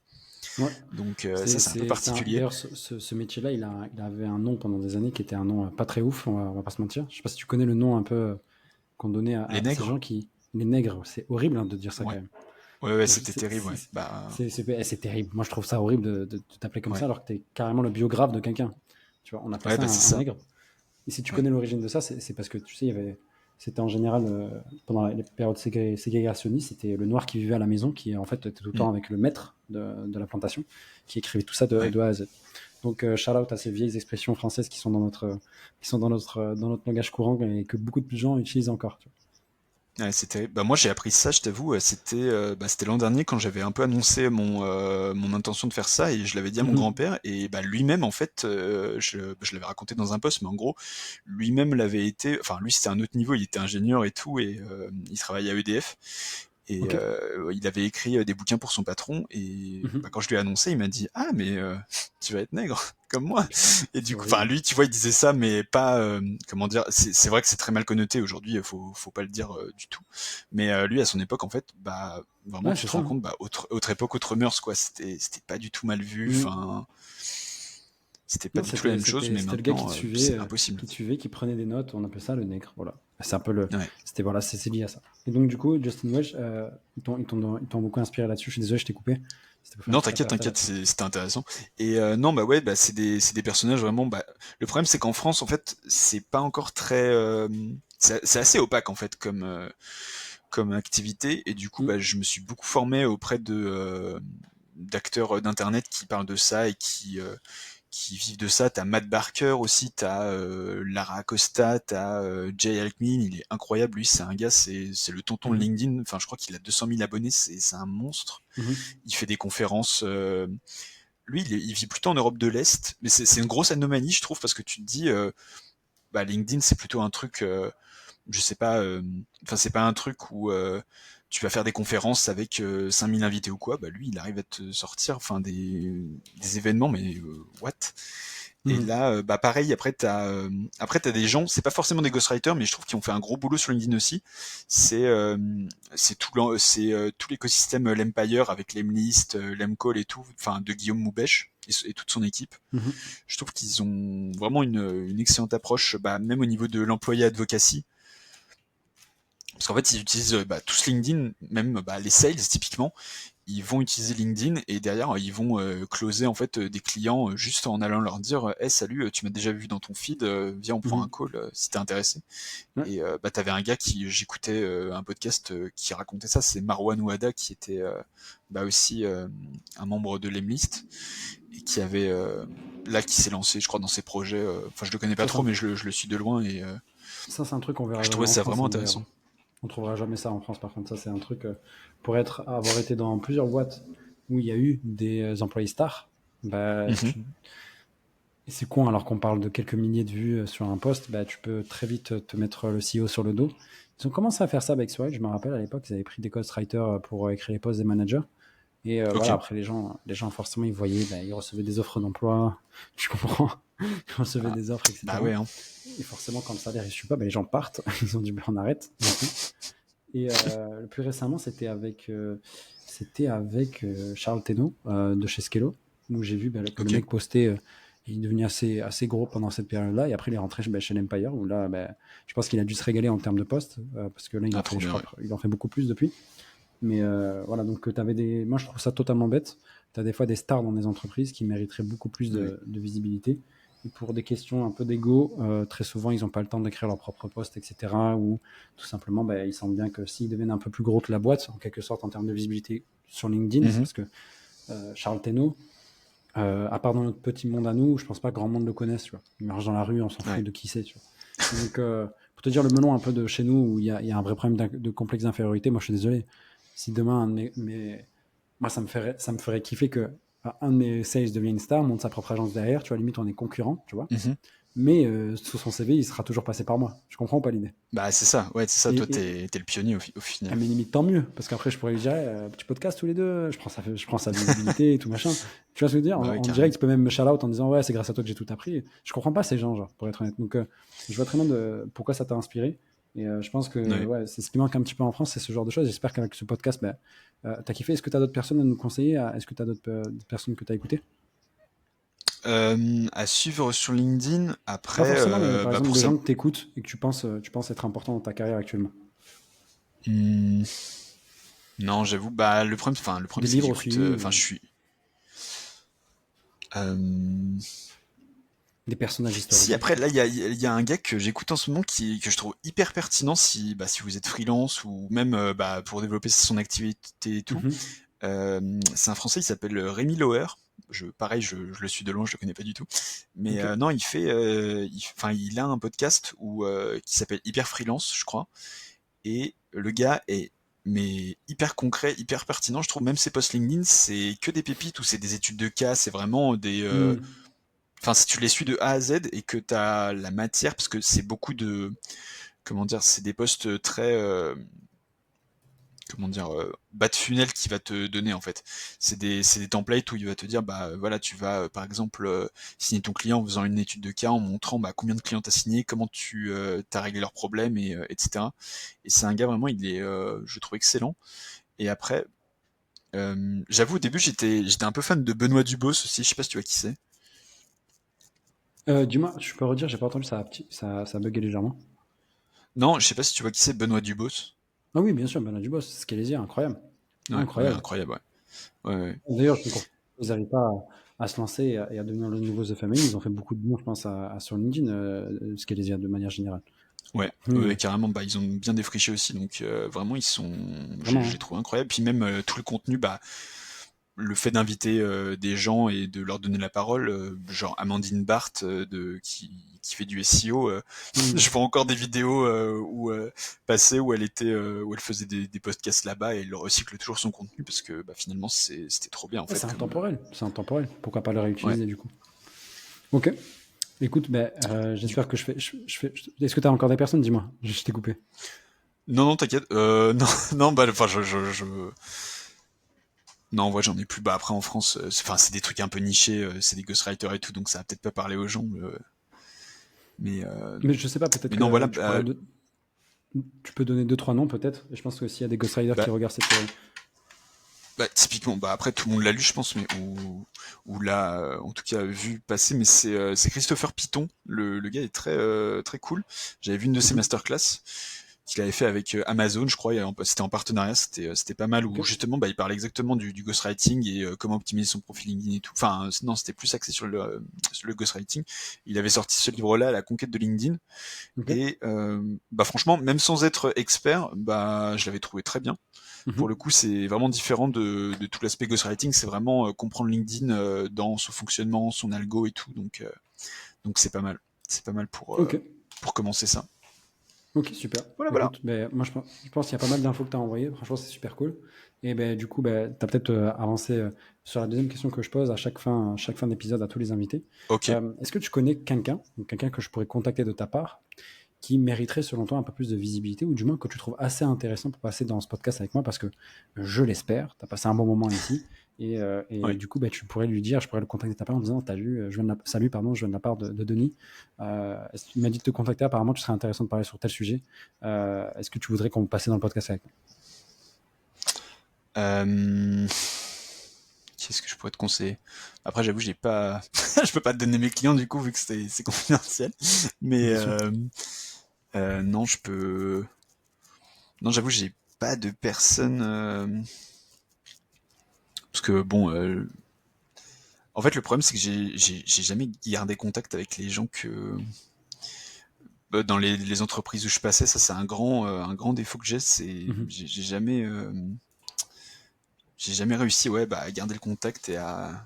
Ouais. Donc ça, c'est un peu particulier. D'ailleurs, ce métier-là, il avait un nom pendant des années qui était un nom pas très ouf, on va pas se mentir. Je sais pas si tu connais le nom un peu. qu'on donnait Les à ces nègres? gens qui. Les nègres, c'est horrible de dire ça quand Ouais. même. Ouais, C'est c'était terrible, ouais. Bah, c'est terrible. Moi, je trouve ça horrible de t'appeler comme ouais. ça alors que tu es carrément le biographe de quelqu'un. Tu vois, on appelle Ouais, ça bah, c'est un ça. nègre. Et si tu Ouais. connais l'origine de ça, c'est parce que tu sais, c'était en général pendant les périodes ségrégationnistes, c'était le noir qui vivait à la maison, qui en fait était tout le Mm. temps avec le maître de la plantation, qui écrivait tout ça Ouais. de A à Z. Donc shout out à ces vieilles expressions françaises qui sont dans notre langage courant et que beaucoup de gens utilisent encore. Tu Ouais, c'est terrible. Bah, moi, j'ai appris ça, je t'avoue, c'était l'an dernier quand j'avais un peu annoncé mon intention de faire ça et je l'avais dit à vois. mon Mhm. grand-père et bah, lui-même, en fait, je l'avais raconté dans un post, mais en gros, lui-même l'avait été, enfin, lui, c'était un autre niveau, il était ingénieur et tout et il travaillait à EDF. Et Ok. il avait écrit des bouquins pour son patron et Mhm. bah, quand je lui ai annoncé, il m'a dit ah mais tu vas être nègre comme moi. Putain, Et c'est du coup, enfin horrible. lui, tu vois, il disait ça, mais pas comment dire. C'est vrai que c'est très mal connoté aujourd'hui. Faut pas le dire du tout. Mais lui, à son époque, en fait, bah vraiment, Ouais, tu c'est te ça. rends Hein. compte, bah autre époque, autre mœurs quoi. C'était pas du tout mal vu. Mhm. Enfin, c'était pas Non, du tout la même chose. Mais c'était le gars maintenant, c'est impossible. qui te suivait, qui prenait des notes. On appelle ça le nègre. Voilà. C'est un peu le. Ouais. C'était voilà, c'est lié à ça. Et donc du coup, Justin Welch, ils t'ont beaucoup inspiré là-dessus. Je suis désolé, je t'ai coupé. C'était pour faire un Non, petit t'inquiète, aparté t'inquiète, là-dessus. c'était intéressant. Et non, bah ouais, bah c'est des personnages vraiment. Bah, le problème, c'est qu'en France, en fait, c'est pas encore très. C'est assez opaque en fait comme activité. Et du coup, Mm. bah, je me suis beaucoup formé auprès de d'acteurs d'internet qui parlent de ça et qui vivent de ça. T'as Matt Barker aussi, t'as Lara Acosta, t'as Jay Alckmin, il est incroyable. Lui, c'est un gars, c'est le tonton de Mhm. LinkedIn. Enfin, je crois qu'il a 200 000 abonnés, c'est un monstre. Mhm. Il fait des conférences. Lui, il vit plutôt en Europe de l'Est, mais c'est une grosse anomalie, je trouve, parce que tu te dis, bah, LinkedIn, c'est plutôt un truc, je sais pas, enfin, c'est pas un truc où tu vas faire des conférences avec 5000 invités ou quoi. Bah, lui, il arrive à te sortir, enfin, des événements, mais what? Et Mhm. là, bah pareil, après t'as des gens, c'est pas forcément des ghostwriters, mais je trouve qu'ils ont fait un gros boulot sur LinkedIn aussi. C'est euh, c'est tout l'écosystème l'Empire avec l'Emlist, l'Emcall et tout, enfin de Guillaume Moubèche et toute son équipe. Mhm. Je trouve qu'ils ont vraiment une excellente approche, bah, même au niveau de l'employé advocacy. Parce qu'en fait, ils utilisent bah, tous LinkedIn, même bah, les sales typiquement, ils vont utiliser LinkedIn et derrière ils vont closer en fait des clients juste en allant leur dire hey, salut, tu m'as déjà vu dans ton feed, viens on prend un Mhm. call si t'es intéressé. Ouais. Et bah t'avais un gars qui j'écoutais un podcast qui racontait ça, c'est Marwan Ouada qui était bah aussi un membre de l'Emlist et qui avait là qui s'est lancé je crois dans ses projets. Enfin je le connais pas Ça, trop mais je le suis de loin et c'est un truc qu'on verra je jamais trouvais en ça France, vraiment hein, d'ailleurs. intéressant. On trouvera jamais ça en France, par contre. Ça, c'est un truc pour avoir été dans plusieurs boîtes où il y a eu des employés stars. Bah, Mhm. et c'est con, alors qu'on parle de quelques milliers de vues sur un post, bah, tu peux très vite te mettre le CEO sur le dos. Ils ont commencé à faire ça avec Swag. Je me rappelle à l'époque, ils avaient pris des ghostwriters pour écrire les posts des managers. Et Ok. voilà, après, les gens, forcément, ils voyaient, bah, ils recevaient des offres d'emploi. Tu comprends? Ils recevaient Ah, des offres, bah etc. ouais hein. Et forcément, quand le salaire ne suit pas, bah, les gens partent. Ils ont dit, bah, on arrête maintenant. Et le plus récemment, c'était avec Charles Teno de chez Skello, où j'ai vu bah, que le Ok. mec postait, il est devenu assez gros pendant cette période-là, et après il est rentré chez l'Empire, où là, bah, je pense qu'il a dû se régaler en termes de postes, parce que là, il Ah en fait, trop je bien crois, ouais. il en fait beaucoup plus depuis. Mais voilà, donc moi je trouve ça totalement bête. Tu as des fois des stars dans des entreprises qui mériteraient beaucoup plus Ouais. de visibilité. Et pour des questions un peu d'ego, très souvent ils n'ont pas le temps d'écrire leur propre poste, etc. Ou tout simplement, bah, ils sentent bien que s'ils deviennent un peu plus gros que la boîte, en quelque sorte en termes de visibilité sur LinkedIn, Mhm. parce que Charles Teno, à part dans notre petit monde à nous, je pense pas que grand monde le connaisse. Tu vois. Il marche dans la rue, on s'en fout Ouais. de qui c'est. Tu vois. Donc, pour te dire le melon un peu de chez nous, où il y a un vrai problème de complexe d'infériorité, moi je suis désolé. Si demain, moi ça me ferait kiffer que un de mes sales devienne une star, monte sa propre agence derrière, tu vois, limite on est concurrent, tu vois. Mhm. Mais sous son CV, il sera toujours passé par moi. Je comprends pas l'idée. Bah c'est ça, ouais, c'est ça, toi Et, t'es le pionnier au final. mais limite tant mieux, parce qu'après je pourrais lui dire, petit podcast tous les deux, je prends sa visibilité et tout machin. Tu vois ce que je veux dire? Bah ouais, En carrément. direct, tu peux même me shout out en disant, ouais, c'est grâce à toi que j'ai tout appris. Je comprends pas ces gens, genre, pour être honnête. Donc, je vois très bien pourquoi ça t'a inspiré. Et je pense que Ouais. ouais, c'est ce qui manque un petit peu en France, c'est ce genre de choses. J'espère qu'avec ce podcast, t'as kiffé. Est-ce que tu as d'autres personnes à nous conseiller? Est-ce que tu as d'autres personnes que tu as écoutées? À suivre sur LinkedIn, Pas après, forcément, mais par exemple, pour des ça. gens que tu écoutes et que tu penses être important dans ta carrière actuellement. Hmm, non, j'avoue, le problème Des c'est que livres j'écoute, aussi, enfin, je ou suis. euh, des personnages Si, historiques. après, là, il y a un gars que j'écoute en ce moment que je trouve hyper pertinent si vous êtes freelance ou même pour développer son activité et tout. Mhm. C'est un Français, il s'appelle Rémi Lauer. Pareil, je le suis de loin, je le connais pas du tout. Mais Ok. non, il a un podcast qui s'appelle Hyper Freelance, je crois. Et le gars est mais hyper concret, hyper pertinent. Je trouve même ses posts LinkedIn, c'est que des pépites ou c'est des études de cas, c'est vraiment des. Hmm. Enfin, si tu les suis de A à Z et que tu as la matière, parce que c'est beaucoup de. Comment dire, c'est des posts très. Comment dire, bas de funnel qui va te donner en fait. C'est des templates où il va te dire, bah voilà, tu vas par exemple signer ton client en faisant une étude de cas, en montrant bah, combien de clients t'as signé, comment tu as réglé leurs problèmes, etc. Et c'est un gars vraiment, je trouve excellent. Et après, j'avoue au début j'étais un peu fan de Benoît Dubos aussi, je sais pas si tu vois qui c'est. Dis-moi, je peux redire, j'ai pas entendu, ça a bugué légèrement. Non, je sais pas si tu vois qui c'est Benoît Dubos. Ah oui, bien sûr, Bernard Dubos, Scalésia, incroyable. Ouais, ouais, Incroyable. incroyable, ouais. Ouais, ouais. D'ailleurs, je suis content qu'ils n'arrivent pas à se lancer et à devenir le nouveau The Family. Ils ont fait beaucoup de bien, je pense, sur LinkedIn, Scalésia, de manière générale. Ouais, Hmm. ouais, carrément, bah, ils ont bien défriché aussi, donc vraiment, Vraiment, j'ai hein. trouvé incroyable. Puis même tout le contenu, bah, le fait d'inviter des gens et de leur donner la parole, genre Amandine Barthes qui fait du SEO, Hmm. je vois encore des vidéos passées où elle faisait des podcasts là-bas et elle recycle toujours son contenu parce que bah, finalement c'était trop bien en Ouais, fait comme c'est intemporel. Pourquoi pas le ouais. réutiliser du coup? Ok. Écoute, ben, Du j'espère que Est-ce que tu as encore des personnes? Dis-moi, je t'ai coupé. Non, non, t'inquiète. Non, non, bah, enfin, non, en vrai, j'en ai plus. Bah, après, en France, c'est des trucs un peu nichés, c'est des ghostwriters et tout, donc ça va peut-être pas parler aux gens. Mais, euh, Mais je sais pas, peut-être mais non, que voilà. tu peux donner deux, trois noms peut-être. Et je pense que s'il y a des ghostwriters qui Bah, regardent cette série. typiquement, bah, après, tout le monde l'a lu, je pense, mais ou l'a, en tout cas, vu passer. Mais c'est Christopher Piton. Le gars est très cool. J'avais vu une de ses Mhm. masterclass qu'il avait fait avec Amazon, je crois. C'était en partenariat, c'était pas mal. Ok. Où justement, bah, il parlait exactement du ghostwriting et comment optimiser son profil LinkedIn et tout. Enfin, non, c'était plus axé sur le ghostwriting. Il avait sorti ce livre-là, La conquête de LinkedIn. Ok. Et bah, franchement, même sans être expert, bah, je l'avais trouvé très bien. Pour le Mhm. coup, c'est vraiment différent de tout l'aspect ghostwriting. C'est vraiment comprendre LinkedIn dans son fonctionnement, son algo et tout. Donc c'est pas mal. C'est pas mal Ok. pour commencer ça. Ok, super. Voilà, voilà. Écoute, ben, moi je pense qu'il y a pas mal d'infos que tu as envoyées. Franchement, c'est super cool. Et ben, du coup, ben, tu as peut-être avancé sur la deuxième question que je pose à chaque fin d'épisode à tous les invités. Ok. Est-ce que tu connais quelqu'un que je pourrais contacter de ta part, qui mériterait selon toi un peu plus de visibilité, ou du moins que tu trouves assez intéressant pour passer dans ce podcast avec moi, parce que je l'espère, tu as passé un bon moment ici, et Ouais. du coup, bah, tu pourrais lui dire, je pourrais le contacter de ta part en disant, t'as vu, salut, pardon, je viens de la part de Denis. Il m'a dit de te contacter, apparemment tu serais intéressant de parler sur tel sujet. Est-ce que tu voudrais qu'on passe dans le podcast avec moi? Euh, Qu'est-ce que je pourrais te conseiller? Après, j'avoue, j'ai pas, je peux pas te donner mes clients du coup vu que c'est confidentiel. Mais Bien sûr. non, non, j'avoue, j'ai pas de personne parce que bon, en fait, le problème c'est que j'ai jamais gardé contact avec les gens que dans les entreprises où je passais. Ça, c'est un grand défaut que j'ai. C'est Mhm. j'ai jamais réussi, ouais, bah, à garder le contact et à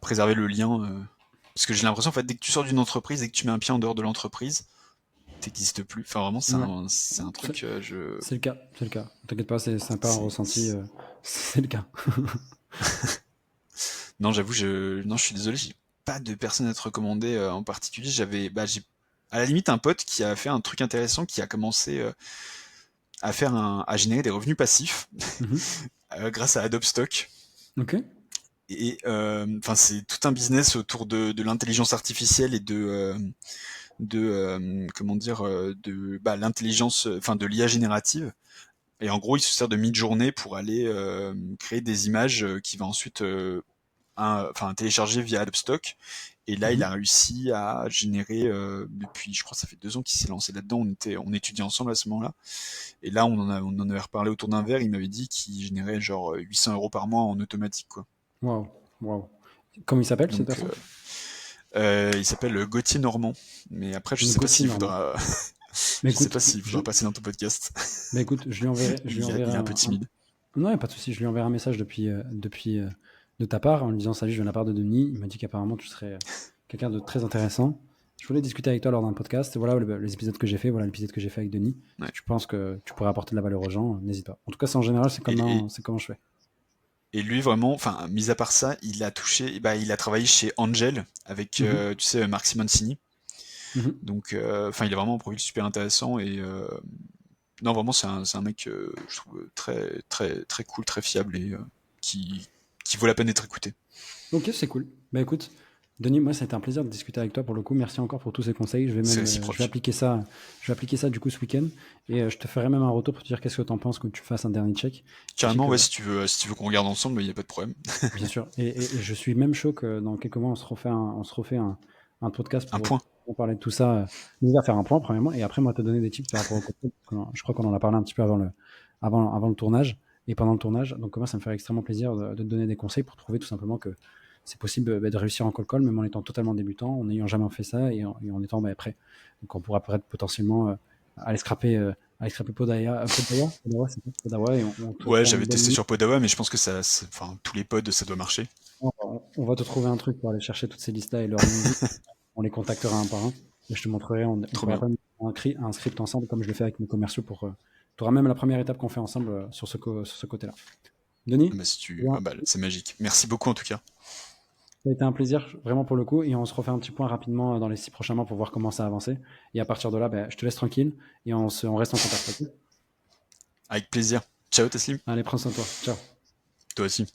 préserver le lien. Parce que j'ai l'impression, en fait, dès que tu sors d'une entreprise et que tu mets un pied en dehors de l'entreprise, t'existes plus. Enfin, vraiment, Ouais. c'est un C'est truc. c'est le cas, c'est le cas. T'inquiète pas, c'est pas un C'est, ressenti, c'est le cas. non, j'avoue, non, je suis désolé, j'ai pas de personne à te recommander en particulier. J'ai à la limite un pote qui a fait un truc intéressant, qui a commencé à générer des revenus passifs Mhm. grâce à Adobe Stock. Ok. Et enfin, c'est tout un business autour de l'intelligence artificielle et comment dire, de bah, l'intelligence, enfin de l'IA générative. Et en gros, il se sert de mid-journée pour aller créer des images qui va ensuite téléchargé via Adopstock. Et là, il Mhm. a réussi à générer, depuis, je crois, ça fait 2 ans qu'il s'est lancé là-dedans. On étudiait ensemble à ce moment-là. Et là, on en avait reparlé autour d'un verre. Il m'avait dit qu'il générait genre 800 € par mois en automatique, quoi. Waouh, waouh. Comment il s'appelle cette Donc, personne? il s'appelle Gauthier Normand. Mais après, je sais pas Gauthier s'il Normand. voudra, Mais je sais écoute, pas s'il voudra passer dans ton podcast. mais écoute, je lui enverrai Il est un peu timide. Non, y a pas de souci. Je lui enverrai un message depuis de ta part en lui disant salut, je viens de la part de Denis. Il m'a dit qu'apparemment tu serais quelqu'un de très intéressant. Je voulais discuter avec toi lors d'un podcast. Voilà les épisodes que j'ai fait. Voilà l'épisode que j'ai fait avec Denis. Ouais. Si tu penses que tu pourrais apporter de la valeur aux gens, n'hésite pas. En tout cas, c'est en général, Et, c'est comment je fais. Et lui, vraiment, enfin, mis à part ça, il a travaillé chez Angel avec, Mhm, tu sais, Marc Simoncini. mhm. Donc, enfin, il a vraiment un profil super intéressant et non, vraiment, c'est un mec, je trouve très, très, très cool, très fiable et qui, qui vaut la peine d'être écouté. Ok, c'est cool. Bah écoute, Denis, moi, ça a été un plaisir de discuter avec toi pour le coup. Merci encore pour tous ces conseils. C'est Je vais réciproque. appliquer ça, du coup ce week-end et je te ferai même un retour pour te dire qu'est-ce que tu en penses quand tu fasses un dernier check. Sachez Carrément, que ouais, si tu veux qu'on regarde ensemble, il n'y a pas de problème. bien sûr. Et je suis même chaud que dans quelques mois, on se refait un podcast Un pour point. parler de tout ça. Déjà faire un point, premièrement, et après, moi, te donner des tips par rapport au contenu. Je crois qu'on en a parlé un petit peu avant le tournage et pendant le tournage. Donc, moi, ça me ferait extrêmement plaisir de te donner des conseils pour trouver tout simplement que c'est possible de réussir en cold call, même en étant totalement débutant, en n'ayant jamais fait ça et en étant prêt. Donc, on pourra peut-être potentiellement aller scraper Podawa, c'est ça, Podawa, et on te Ouais, prend une j'avais testé bonne. sur Podawa, mais je pense que enfin, tous les pods, ça doit marcher. On va te trouver un truc pour aller chercher toutes ces listes-là et leur LinkedIn. On les contactera un par un. Et je te montrerai, on Trop pourra bien. même faire un script ensemble, comme je le fais avec mes commerciaux. Tu auras même la première étape qu'on fait ensemble sur ce côté-là. Denis, Bah, eh bien, ah bah, c'est magique. Merci beaucoup en tout cas. ça a été un plaisir, vraiment pour le coup. Et on se refait un petit point rapidement dans les 6 prochains mois pour voir comment ça a avancé. Et à partir de là, ben, je te laisse tranquille et on reste en contact. Ok. Avec plaisir. Ciao Taslim. Allez, prends soin de toi. Ciao. Toi aussi.